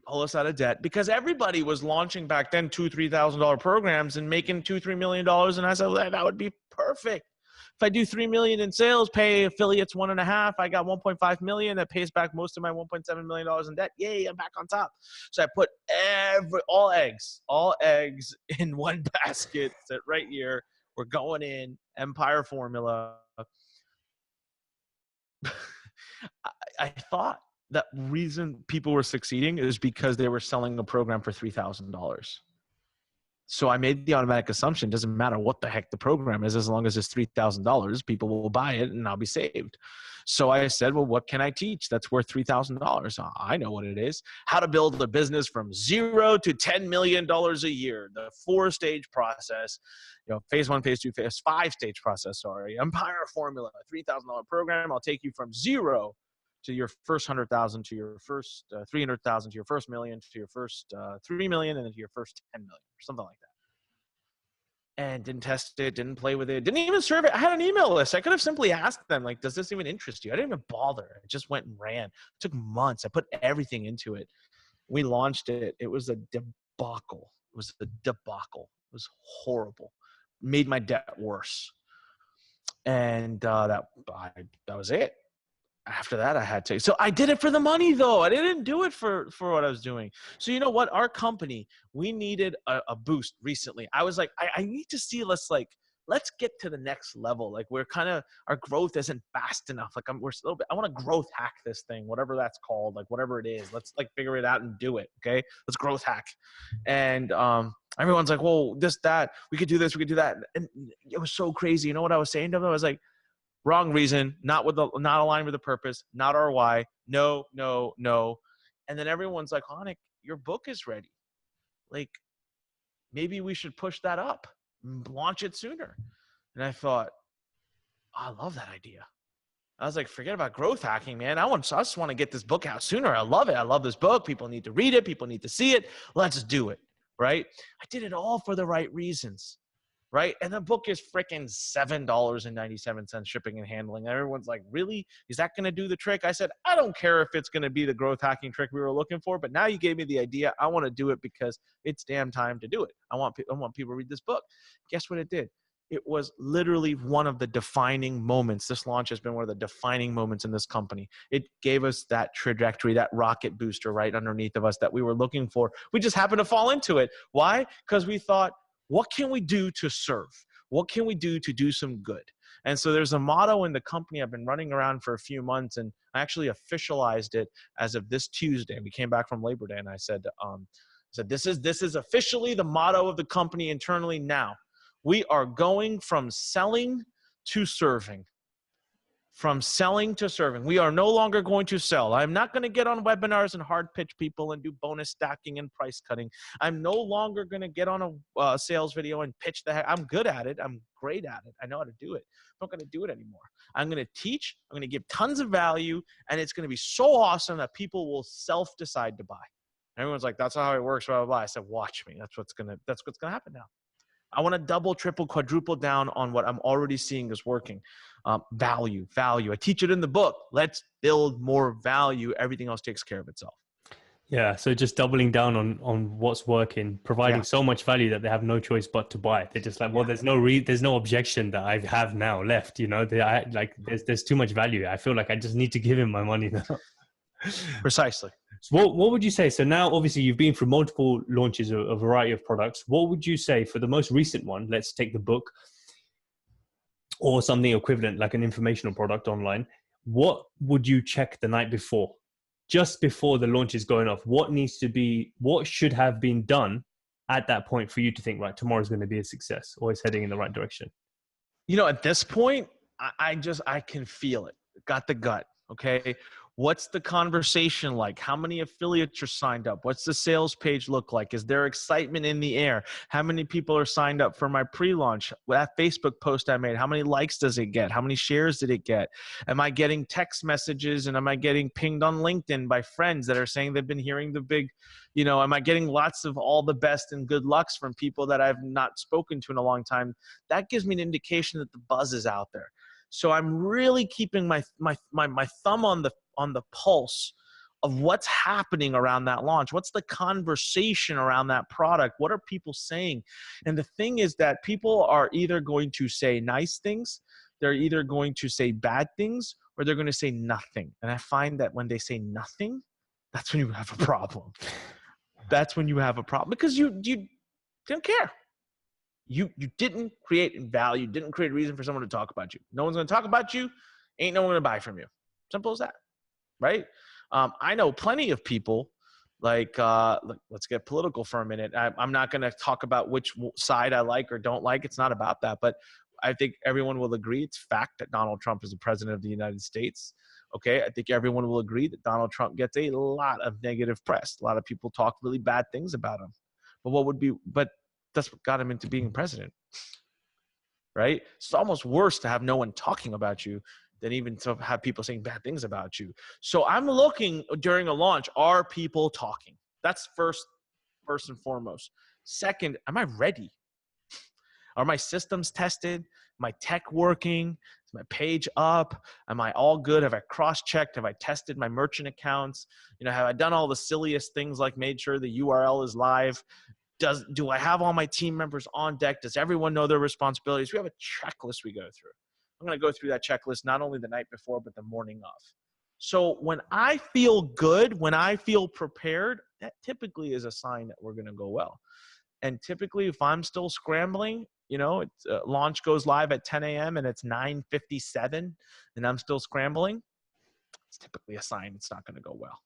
pull us out of debt because everybody was launching back then $2,000-$3,000 programs and making $2-3 million. And I said, well, that would be perfect. If I do 3 million in sales, pay affiliates 1.5, I got 1.5 million. That pays back most of my $1.7 million in debt. Yay, I'm back on top. So I put all eggs in one basket. Sit right here. We're going in Empire Formula. I thought that reason people were succeeding is because they were selling a program for $3,000. So I made the automatic assumption, doesn't matter what the heck the program is, as long as it's $3,000, people will buy it and I'll be saved. So I said, well, what can I teach that's worth $3,000? I know what it is. How to build a business from 0 to $10 million a year. The 4-stage process, phase 1, phase 2, phase 5-stage process, Empire Formula, $3,000 program. I'll take you from 0 to your first 100,000, to your first 300,000, to your first million, to your first 3 million, and then to your first 10 million, or something like that. And didn't test it, didn't play with it, didn't even serve it. I had an email list. I could have simply asked them, like, does this even interest you? I didn't even bother. I just went and ran. It took months. I put everything into it. We launched it. It was a debacle. It was It was horrible. Made my debt worse. And that was it. After that, I had to. So I did it for the money, though. I didn't do it for what I was doing. So you know what? Our company, we needed a boost recently. I was like, I need to see, let's get to the next level. Like, our growth isn't fast enough. Like, I want to growth hack this thing, whatever that's called, like whatever it is. Let's figure it out and do it. Okay. Let's growth hack. And everyone's like, well, we could do this, we could do that. And it was so crazy. You know what I was saying to them? I was like, wrong reason, not aligned with the purpose, not our why. No. And then everyone's like, Anik, your book is ready. Like, maybe we should push that up, launch it sooner. And I thought, I love that idea. I was like, forget about growth hacking, man. I just want to get this book out sooner. I love it. I love this book. People need to read it. People need to see it. Let's do it. Right? I did it all for the right reasons. Right? And the book is freaking $7.97 shipping and handling. And everyone's like, really? Is that going to do the trick? I said, I don't care if it's going to be the growth hacking trick we were looking for, but now you gave me the idea. I want to do it because it's damn time to do it. I want people to read this book. Guess what it did? It was literally one of the defining moments. This launch has been one of the defining moments in this company. It gave us that trajectory, that rocket booster right underneath of us that we were looking for. We just happened to fall into it. Why? Because we thought, what can we do to serve? What can we do to do some good? And so there's a motto in the company I've been running around for a few months, and I actually officialized it as of this Tuesday. We came back from Labor Day, and I said, this is officially the motto of the company internally now. We are going from selling to serving. from selling to serving. We are no longer going to sell. I'm not going to get on webinars and hard pitch people and do bonus stacking and price cutting. I'm no longer going to get on a sales video and pitch the heck. I'm good at it. I'm great at it. I know how to do it. I'm not going to do it anymore. I'm going to teach. I'm going to give tons of value, and it's going to be so awesome that people will self-decide to buy. Everyone's like, that's not how it works, blah, blah, blah. I said, watch me. That's what's going to happen now. I want to double, triple, quadruple down on what I'm already seeing is working. Value. I teach it in the book. Let's build more value. Everything else takes care of itself. Yeah. So just doubling down on what's working, providing so much value that they have no choice but to buy it. They're just like, well, there's no objection that I have now left. You know, there's too much value. I feel like I just need to give him my money now. Precisely. So what would you say? So now, obviously, you've been through multiple launches of a variety of products. What would you say for the most recent one? Let's take the book or something equivalent, like an informational product online. What would you check the night before, just before the launch is going off? What should have been done at that point for you to think, right, tomorrow's going to be a success or it's heading in the right direction? You know, at this point, I can feel it. Got the gut. Okay. What's the conversation like? How many affiliates are signed up? What's the sales page look like? Is there excitement in the air? How many people are signed up for my pre-launch? That Facebook post I made, how many likes does it get? How many shares did it get? Am I getting text messages and am I getting pinged on LinkedIn by friends that are saying they've been hearing the big, am I getting lots of all the best and good lucks from people that I've not spoken to in a long time? That gives me an indication that the buzz is out there. So I'm really keeping my thumb on the pulse of what's happening around that launch. What's the conversation around that product? What are people saying? And the thing is that people are either going to say nice things, they're either going to say bad things, or they're going to say nothing. And I find that when they say nothing, that's when you have a problem. That's when you have a problem because you don't care. You didn't create value, didn't create a reason for someone to talk about you. No one's going to talk about you. Ain't no one going to buy from you. Simple as that, right? I know plenty of people like, let's get political for a minute. I'm not going to talk about which side I like or don't like. It's not about that. But I think everyone will agree it's fact that Donald Trump is the president of the United States. Okay, I think everyone will agree that Donald Trump gets a lot of negative press. A lot of people talk really bad things about him. But that's what got him into being president, right? It's almost worse to have no one talking about you than even to have people saying bad things about you. So I'm looking during a launch, are people talking? That's first and foremost. Second, am I ready? Are my systems tested? My tech working? Is my page up? Am I all good? Have I cross-checked? Have I tested my merchant accounts? Have I done all the silliest things like made sure the URL is live? Do I have all my team members on deck? Does everyone know their responsibilities? We have a checklist we go through. I'm going to go through that checklist not only the night before, but the morning of. So when I feel good, when I feel prepared, that typically is a sign that we're going to go well. And typically, if I'm still scrambling, launch goes live at 10 a.m. and it's 9:57 and I'm still scrambling, it's typically a sign it's not going to go well.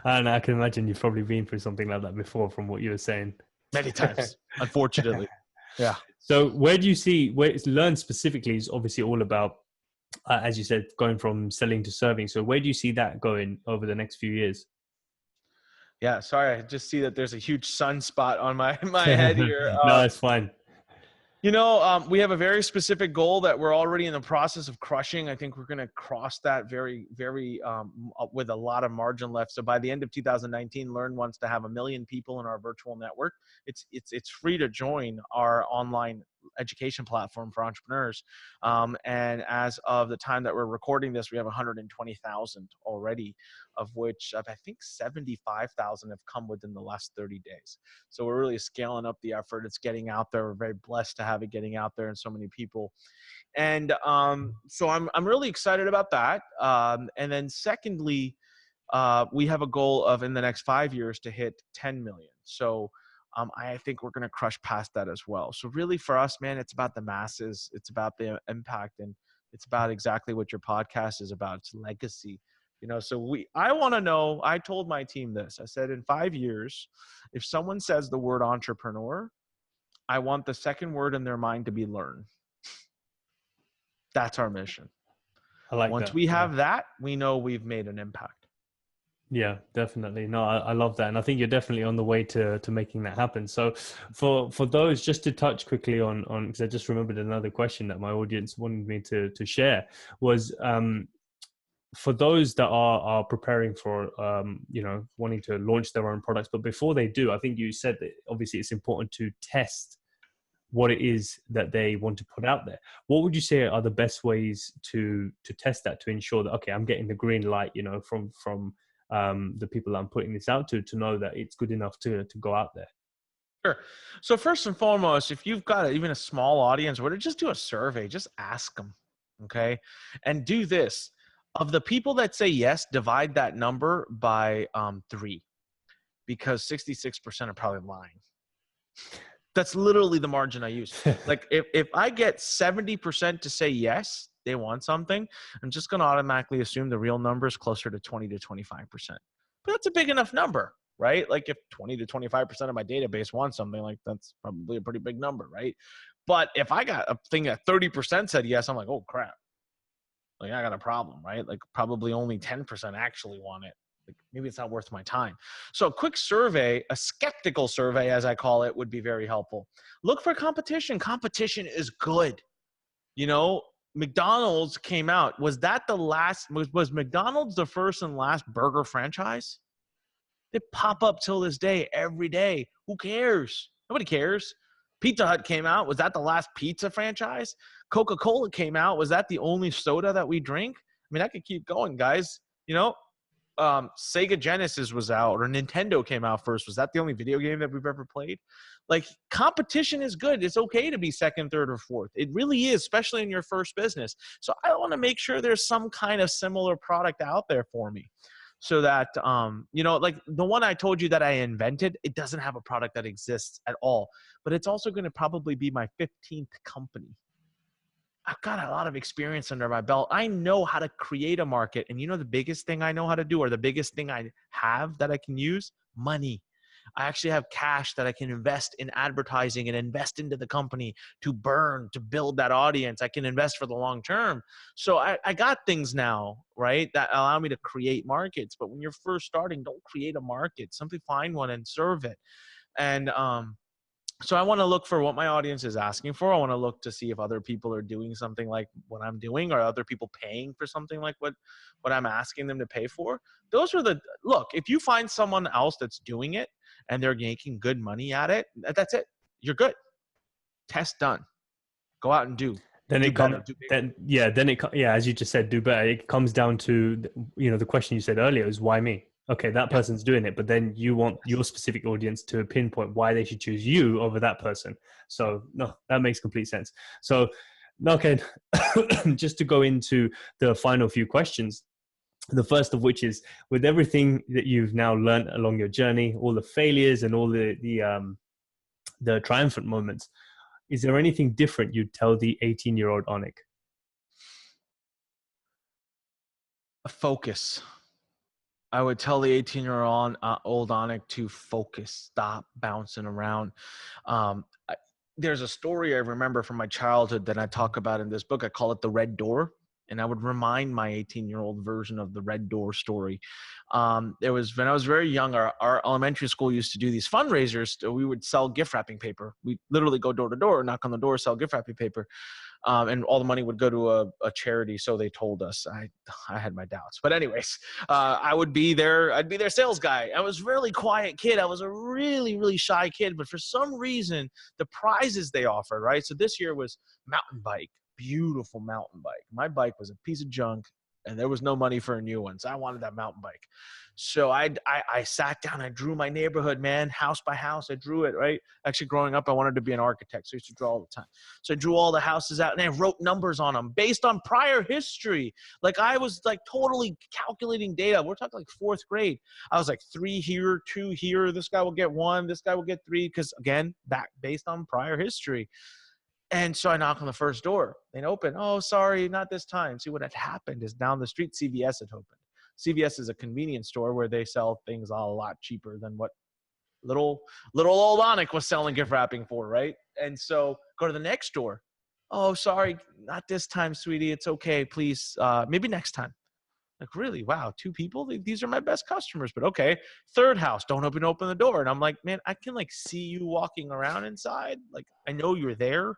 And I can imagine you've probably been through something like that before from what you were saying. Many times, unfortunately. Yeah. So where do you see, where it's Lurn specifically is obviously all about, as you said, going from selling to serving. So where do you see that going over the next few years? Yeah, sorry. I just see that there's a huge sunspot on my head here. No, it's fine. We have a very specific goal that we're already in the process of crushing. I think we're going to cross that very, very with a lot of margin left. So by the end of 2019, Lurn wants to have 1 million people in our virtual network. It's free to join our online education platform for entrepreneurs. And as of the time that we're recording this, we have 120,000 already, of which I think 75,000 have come within the last 30 days. So we're really scaling up the effort. It's getting out there. We're very blessed to have it getting out there and so many people. And so I'm really excited about that. And then secondly, we have a goal of in the next 5 years to hit 10 million. So I think we're going to crush past that as well. So really for us, man, it's about the masses. It's about the impact, and it's about exactly what your podcast is about. It's legacy. So I want to know, I told my team this, I said, in 5 years, if someone says the word entrepreneur, I want the second word in their mind to be learn. That's our mission. I like Once that. we Yeah. have that, we know we've made an impact. Yeah, definitely. No, I love that, and I think you're definitely on the way to making that happen. So, for those, just to touch quickly on because I just remembered another question that my audience wanted me to share was for those that are preparing for wanting to launch their own products, but before they do, I think you said that obviously it's important to test what it is that they want to put out there. What would you say are the best ways to test that, to ensure that, okay, I'm getting the green light, from the people I'm putting this out to know that it's good enough to go out there? Sure. So first and foremost, if you've got even a small audience, or just do a survey, just ask them. Okay. And do this. Of the people that say yes, divide that number by 3, because 66% are probably lying. That's literally the margin I use. Like if I get 70% to say yes, they want something, I'm just going to automatically assume the real number is closer to 20 to 25%. But that's a big enough number, right? Like if 20 to 25% of my database wants something, like that's probably a pretty big number, right? But if I got a thing that 30% said yes, I'm like, oh crap. Like I got a problem, right? Like probably only 10% actually want it. Like maybe it's not worth my time. So a quick survey, a skeptical survey, as I call it, would be very helpful. Look for competition. Competition is good. You know, McDonald's came out. Was that the last, was McDonald's the first and last burger franchise? They pop up till this day, every day. Who cares? Nobody cares. Pizza Hut came out. Was that the last pizza franchise? Coca-Cola came out. Was that the only soda that we drink? I mean, I could keep going, guys. You know, Sega Genesis was out, or Nintendo came out first. Was that the only video game that we've ever played? Like, competition is good. It's okay to be second, third, or fourth. It really is, especially in your first business. So I want to make sure there's some kind of similar product out there for me, so that like the one I told you that I invented, it doesn't have a product that exists at all, but it's also going to probably be my 15th company. I've got a lot of experience under my belt. I know how to create a market. And the biggest thing I know how to do, or the biggest thing I have that I can use? Money. I actually have cash that I can invest in advertising and invest into the company to burn, to build that audience. I can invest for the long term. So I got things now, right, that allow me to create markets. But when you're first starting, don't create a market. Simply find one and serve it. And so I want to look for what my audience is asking for. I want to look to see if other people are doing something like what I'm doing, or other people paying for something like what I'm asking them to pay for. Those are look, if you find someone else that's doing it and they're making good money at it, that's it. You're good. Test done. Go out and do Then it better, comes, do bigger. then as you just said, do better. It comes down to, the question you said earlier is, why me? Okay, that Yeah. person's doing it, but then you want your specific audience to pinpoint why they should choose you over that person. So no, that makes complete sense. So, okay, just to go into the final few questions, the first of which is, with everything that you've now learned along your journey, all the failures and all the triumphant moments, is there anything different you'd tell the 18-year-old Anik? Focus. I would tell the 18-year-old old Anik to focus, stop bouncing around. There's a story I remember from my childhood that I talk about in this book. I call it The Red Door. And I would remind my 18-year-old version of the Red Door story. It was when I was very young, our elementary school used to do these fundraisers. We would sell gift wrapping paper. We literally go door to door, knock on the door, sell gift wrapping paper. And all the money would go to a charity. So they told us. I had my doubts, but anyways, I would be there. I'd be their sales guy. I was a really quiet kid. I was a really, really shy kid, but for some reason, the prizes they offered, right? So this year was mountain bike, beautiful mountain bike. My bike was a piece of junk, and there was no money for a new one. So I wanted that mountain bike. So I sat down, I drew my neighborhood, man, house by house. I drew it, right? Actually, growing up, I wanted to be an architect, so I used to draw all the time. So I drew all the houses out, and I wrote numbers on them based on prior history. Like I was like totally calculating data. We're talking like fourth grade. I was like 3 here, 2 here. This guy will get 1. This guy will get 3. Because again, back based on prior history. And so I knock on the first door. They open. Oh, sorry, not this time. See, what had happened is down the street, CVS had opened. CVS is a convenience store where they sell things a lot cheaper than what little old Anik was selling gift wrapping for, right? And so go to the next door. Oh, sorry, not this time, sweetie. It's okay. Please, maybe next time. Like, really? Wow, two people? These are my best customers, but okay. Third house, don't open the door. And I'm like, man, I can like see you walking around inside. Like, I know you're there.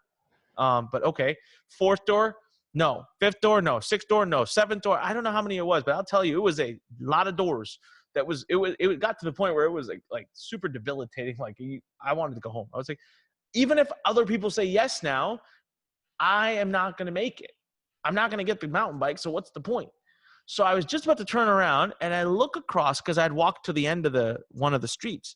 But okay. Fourth door, no. Fifth door, no. Sixth door, no. Seventh door, I don't know how many it was, but I'll tell you, it was a lot of doors. It got to the point where it was like super debilitating. Like, I wanted to go home. I was like, even if other people say yes now, I am not going to make it. I'm not going to get the mountain bike. So what's the point? So I was just about to turn around and I look across because I'd walked to the end of one of the streets.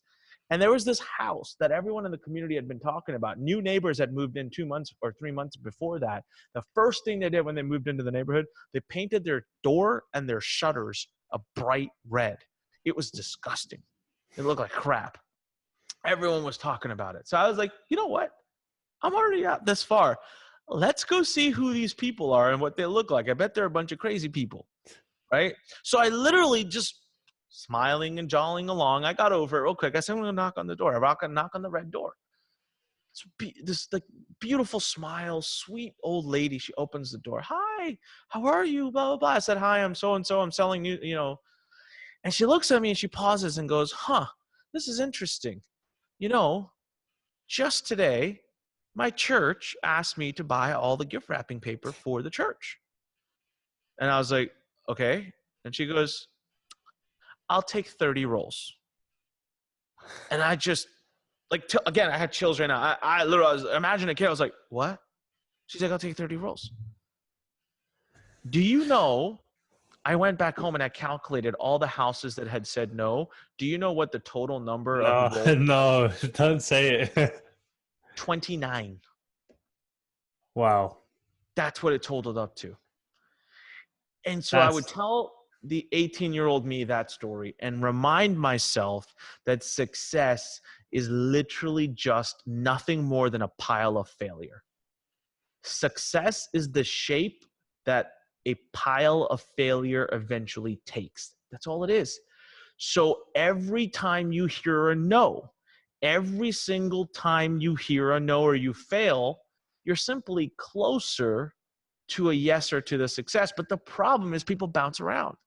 And there was this house that everyone in the community had been talking about. New neighbors had moved in 2 months or 3 months before that. The first thing they did when they moved into the neighborhood, they painted their door and their shutters a bright red. It was disgusting. It looked like crap. Everyone was talking about it. So I was like, you know what? I'm already out this far. Let's go see who these people are and what they look like. I bet they're a bunch of crazy people, right? So I literally just smiling and jawing along. I got over it real quick. I said, I'm going to knock on the door. I knock on the red door. This like beautiful smile, sweet old lady. She opens the door. Hi, how are you? Blah, blah, blah. I said, hi, I'm so-and-so. I'm selling you, you know. And she looks at me and she pauses and goes, huh, this is interesting. You know, just today, my church asked me to buy all the gift wrapping paper for the church. And I was like, okay. And she goes, I'll take 30 rolls. And I just, like, again, I had chills right now. I literally, imagine a kid. I was like, what? She's like, I'll take 30 rolls. Do you know, I went back home and I calculated all the houses that had said no. Do you know what the total number No, of rolls? no, don't say it. 29. Wow. That's what it totaled up to. And so I would That's tell the 18-year-old me that story and remind myself that success is literally just nothing more than a pile of failure. Success is the shape that a pile of failure eventually takes. That's all it is. So every time you hear a no, every single time you hear a no or you fail, you're simply closer to a yes or to the success. But the problem is people bounce around,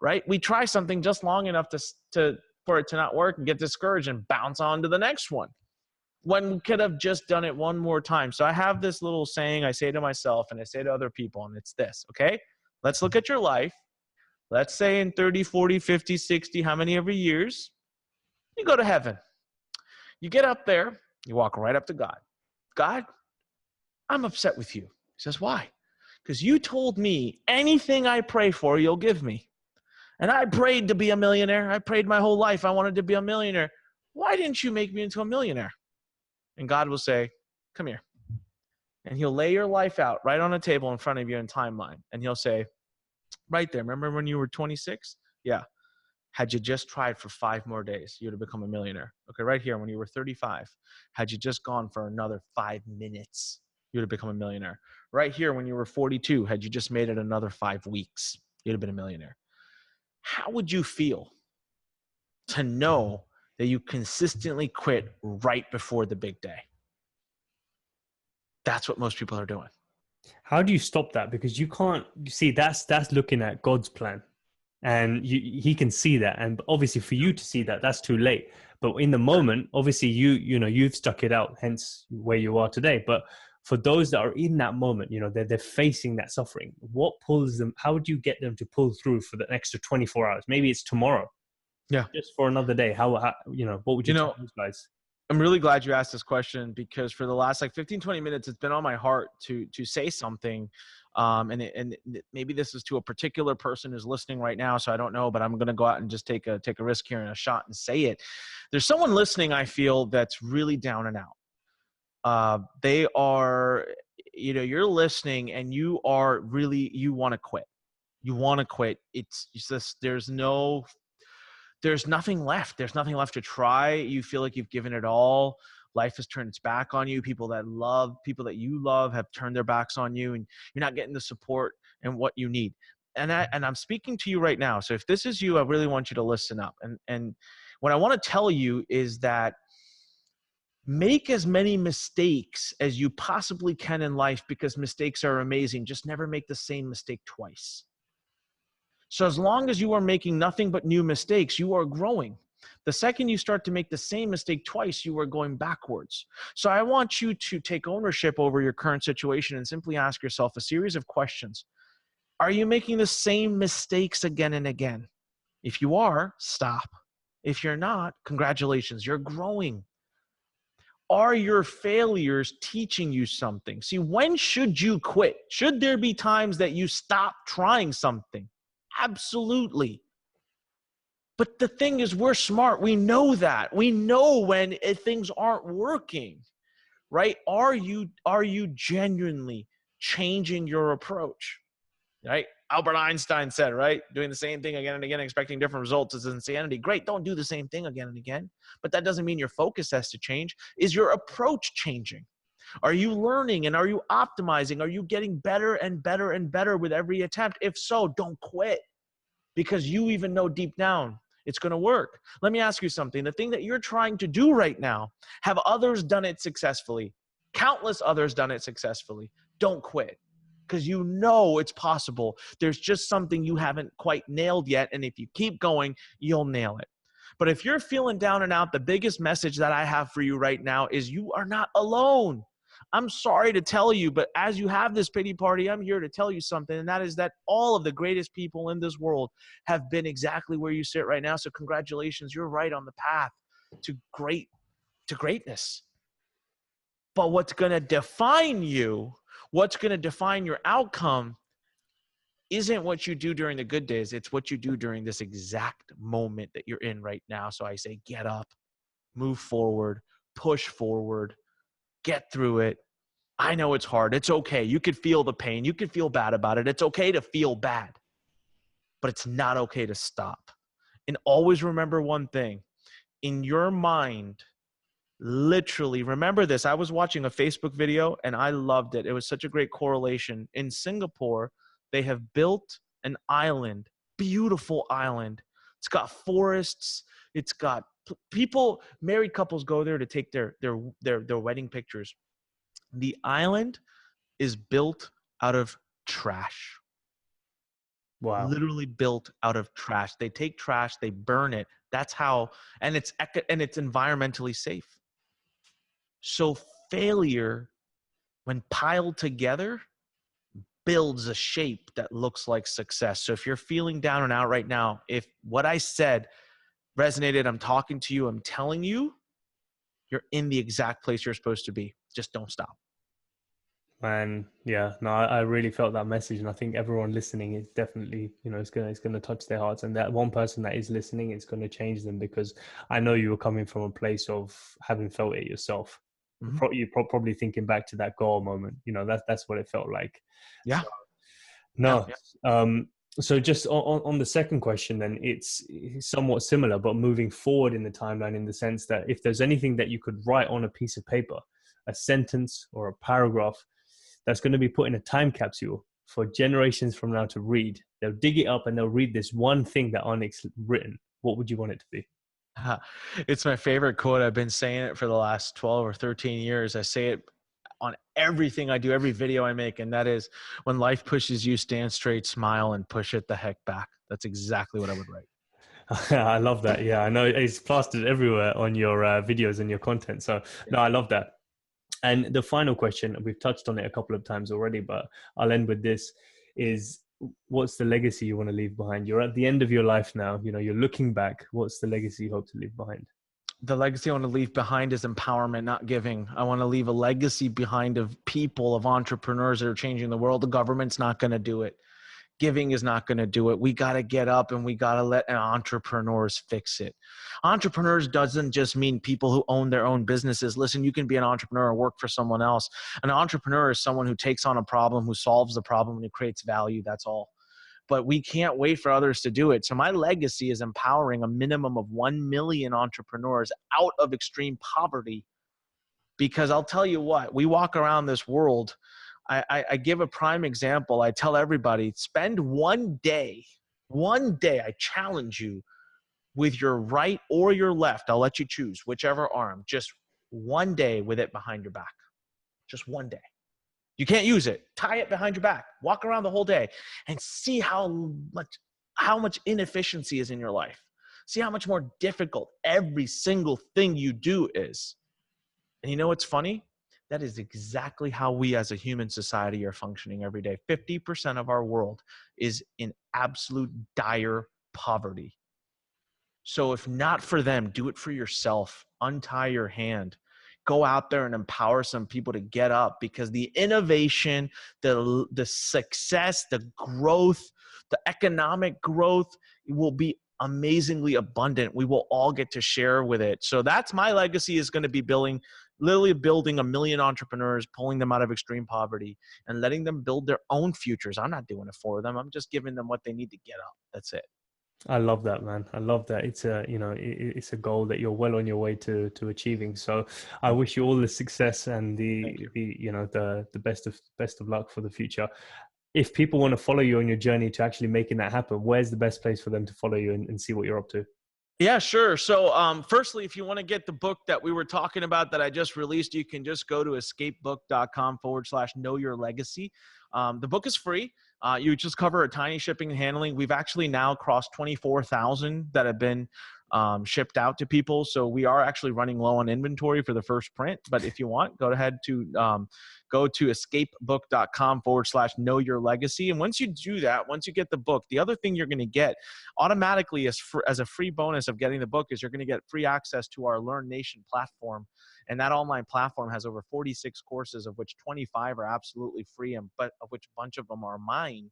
right? We try something just long enough for it to not work and get discouraged and bounce on to the next one, when we could have just done it one more time. So I have this little saying I say to myself and I say to other people, and it's this, okay? Let's look at your life. Let's say in 30, 40, 50, 60, how many ever years, you go to heaven. You get up there, you walk right up to God. God, I'm upset with you. He says, why? Because you told me anything I pray for, you'll give me. And I prayed to be a millionaire. I prayed my whole life. I wanted to be a millionaire. Why didn't you make me into a millionaire? And God will say, come here. And he'll lay your life out right on a table in front of you in timeline. And he'll say, right there, remember when you were 26? Yeah. Had you just tried for 5 more days, you would have become a millionaire. Okay, right here, when you were 35, had you just gone for another 5 minutes, you would have become a millionaire. Right here, when you were 42, had you just made it another 5 weeks, you'd have been a millionaire. How would you feel to know that you consistently quit right before the big day? That's what most people are doing. how do you stop that? Because you can't, you see, that's looking at God's plan, and he can see that. And obviously for you to see that, that's too late. But in the moment, obviously you've stuck it out, hence where you are today. But for those that are in that moment, they're facing that suffering. What pulls them? How would you get them to pull through for the extra 24 hours? Maybe it's tomorrow. Yeah. Just for another day. How what would you tell those guys? I'm really glad you asked this question, because for the last 15, 20 minutes, it's been on my heart to say something. And maybe this is to a particular person who's listening right now. So I don't know, but I'm going to go out and just take a risk here and a shot and say it. There's someone listening, I feel, that's really down and out. They are, you're listening and you want to quit. You want to quit. It's just, there's nothing left. There's nothing left to try. You feel like you've given it all. Life has turned its back on you. People that you love have turned their backs on you, and you're not getting the support and what you need. And I'm speaking to you right now. So if this is you, I really want you to listen up. And what I want to tell you is that Make as many mistakes as you possibly can in life, because mistakes are amazing. Just never make the same mistake twice. So as long as you are making nothing but new mistakes, you are growing. The second you start to make the same mistake twice, you are going backwards. So I want you to take ownership over your current situation and simply ask yourself a series of questions. Are you making the same mistakes again and again? If you are, stop. If you're not, congratulations, you're growing. Are your failures teaching you something? See, when should you quit? Should there be times that you stop trying something? Absolutely. But the thing is, we're smart. We know that. We know when things aren't working, right? Are you genuinely changing your approach, right? Albert Einstein said, right? Doing the same thing again and again, expecting different results is insanity. Great. Don't do the same thing again and again. But that doesn't mean your focus has to change. Is your approach changing? Are you learning and are you optimizing? Are you getting better and better and better with every attempt? If so, don't quit, because you even know deep down it's going to work. Let me ask you something. The thing that you're trying to do right now, have others done it successfully? Countless others done it successfully. Don't quit, because you know it's possible. There's just something you haven't quite nailed yet. And if you keep going, you'll nail it. But if you're feeling down and out, the biggest message that I have for you right now is you are not alone. I'm sorry to tell you, but as you have this pity party, I'm here to tell you something, and that is that all of the greatest people in this world have been exactly where you sit right now. So congratulations, you're right on the path to greatness. But what's going to define you, what's going to define your outcome, isn't what you do during the good days. It's what you do during this exact moment that you're in right now. So I say, get up, move forward, push forward, get through it. I know it's hard. It's okay. You could feel the pain. You could feel bad about it. It's okay to feel bad, but it's not okay to stop. And always remember one thing in your mind. Literally, remember this. I was watching a Facebook video and I loved it. It was such a great correlation. In Singapore, they have built an island, beautiful island. It's got forests. It's got people, married couples go there to take their wedding pictures. The island is built out of trash. Wow. Literally built out of trash. They take trash, they burn it. That's how, and it's environmentally safe. So failure, when piled together, builds a shape that looks like success. So if you're feeling down and out right now, if what I said resonated, I'm talking to you, I'm telling you, you're in the exact place you're supposed to be. Just don't stop. And yeah, no, I really felt that message, and I think everyone listening is definitely, it's gonna touch their hearts, and that one person that is listening, it's gonna change them, because I know you were coming from a place of having felt it yourself. Mm-hmm. You're probably thinking back to that goal moment. That's what it felt like. Yeah. So, no. Yeah. So just on the second question, then it's somewhat similar, but moving forward in the timeline, in the sense that if there's anything that you could write on a piece of paper, a sentence or a paragraph, that's going to be put in a time capsule for generations from now to read. They'll dig it up and they'll read this one thing that Anik's written. What would you want it to be? It's my favorite quote. I've been saying it for the last 12 or 13 years. I say it on everything I do, every video I make. And that is, when life pushes you, stand straight, smile, and push it the heck back. That's exactly what I would write. I love that. Yeah, I know it's plastered everywhere on your videos and your content. So no, I love that. And the final question, we've touched on it a couple of times already, but I'll end with this, is what's the legacy you want to leave behind? You're at the end of your life now, you're looking back. What's the legacy you hope to leave behind? The legacy I want to leave behind is empowerment, not giving. I want to leave a legacy behind of people, of entrepreneurs that are changing the world. The government's not going to do it. Giving is not going to do it. We got to get up and we got to let entrepreneurs fix it. Entrepreneurs doesn't just mean people who own their own businesses. Listen, you can be an entrepreneur and work for someone else. An entrepreneur is someone who takes on a problem, who solves the problem, and who creates value. That's all. But we can't wait for others to do it. So my legacy is empowering a minimum of 1 million entrepreneurs out of extreme poverty. Because I'll tell you what, we walk around this world. I give a prime example. I tell everybody, spend one day, I challenge you, with your right or your left. I'll let you choose, whichever arm. Just one day with it behind your back. Just one day. You can't use it. Tie it behind your back. Walk around the whole day and see how much inefficiency is in your life. See how much more difficult every single thing you do is. And you know what's funny? That is exactly how we as a human society are functioning every day. 50% of our world is in absolute dire poverty. So if not for them, do it for yourself. Untie your hand. Go out there and empower some people to get up, because the innovation, the success, the growth, the economic growth will be amazingly abundant. We will all get to share with it. So that's my legacy, is going to be literally building 1 million entrepreneurs, pulling them out of extreme poverty and letting them build their own futures. I'm not doing it for them. I'm just giving them what they need to get up. That's it. I love that, man. I love that. It's a, it's a goal that you're well on your way to achieving. So I wish you all the success and the best of luck for the future. If people want to follow you on your journey to actually making that happen, where's the best place for them to follow you and see what you're up to? Yeah, sure. So firstly, if you want to get the book that we were talking about that I just released, you can just go to escapebook.com/know your legacy. The book is free. You just cover a tiny shipping and handling. We've actually now crossed 24,000 that have been shipped out to people. So we are actually running low on inventory for the first print. But if you want, go ahead to go to escapebook.com/know your legacy. And once you do that, once you get the book, the other thing you're going to get automatically as a free bonus of getting the book is you're going to get free access to our Lurn Nation platform. And that online platform has over 46 courses, of which 25 are absolutely free, but of which a bunch of them are mine.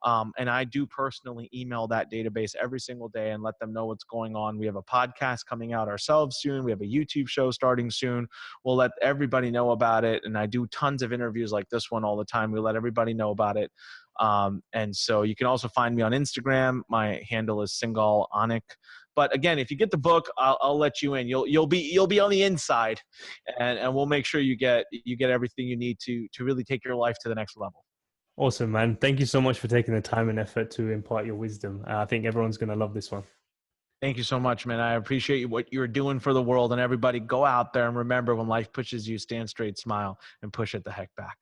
And I do personally email that database every single day and let them know what's going on. We have a podcast coming out ourselves soon. We have a YouTube show starting soon. We'll let everybody know about it. And I do tons of interviews like this one all the time. We let everybody know about it. And so you can also find me on Instagram. My handle is Singal Anik. But again, if you get the book, I'll let you in. You'll be on the inside, and we'll make sure you get everything you need to really take your life to the next level. Awesome, man. Thank you so much for taking the time and effort to impart your wisdom. I think everyone's going to love this one. Thank you so much, man. I appreciate what you're doing for the world, and everybody go out there and remember, when life pushes you, stand straight, smile, and push it the heck back.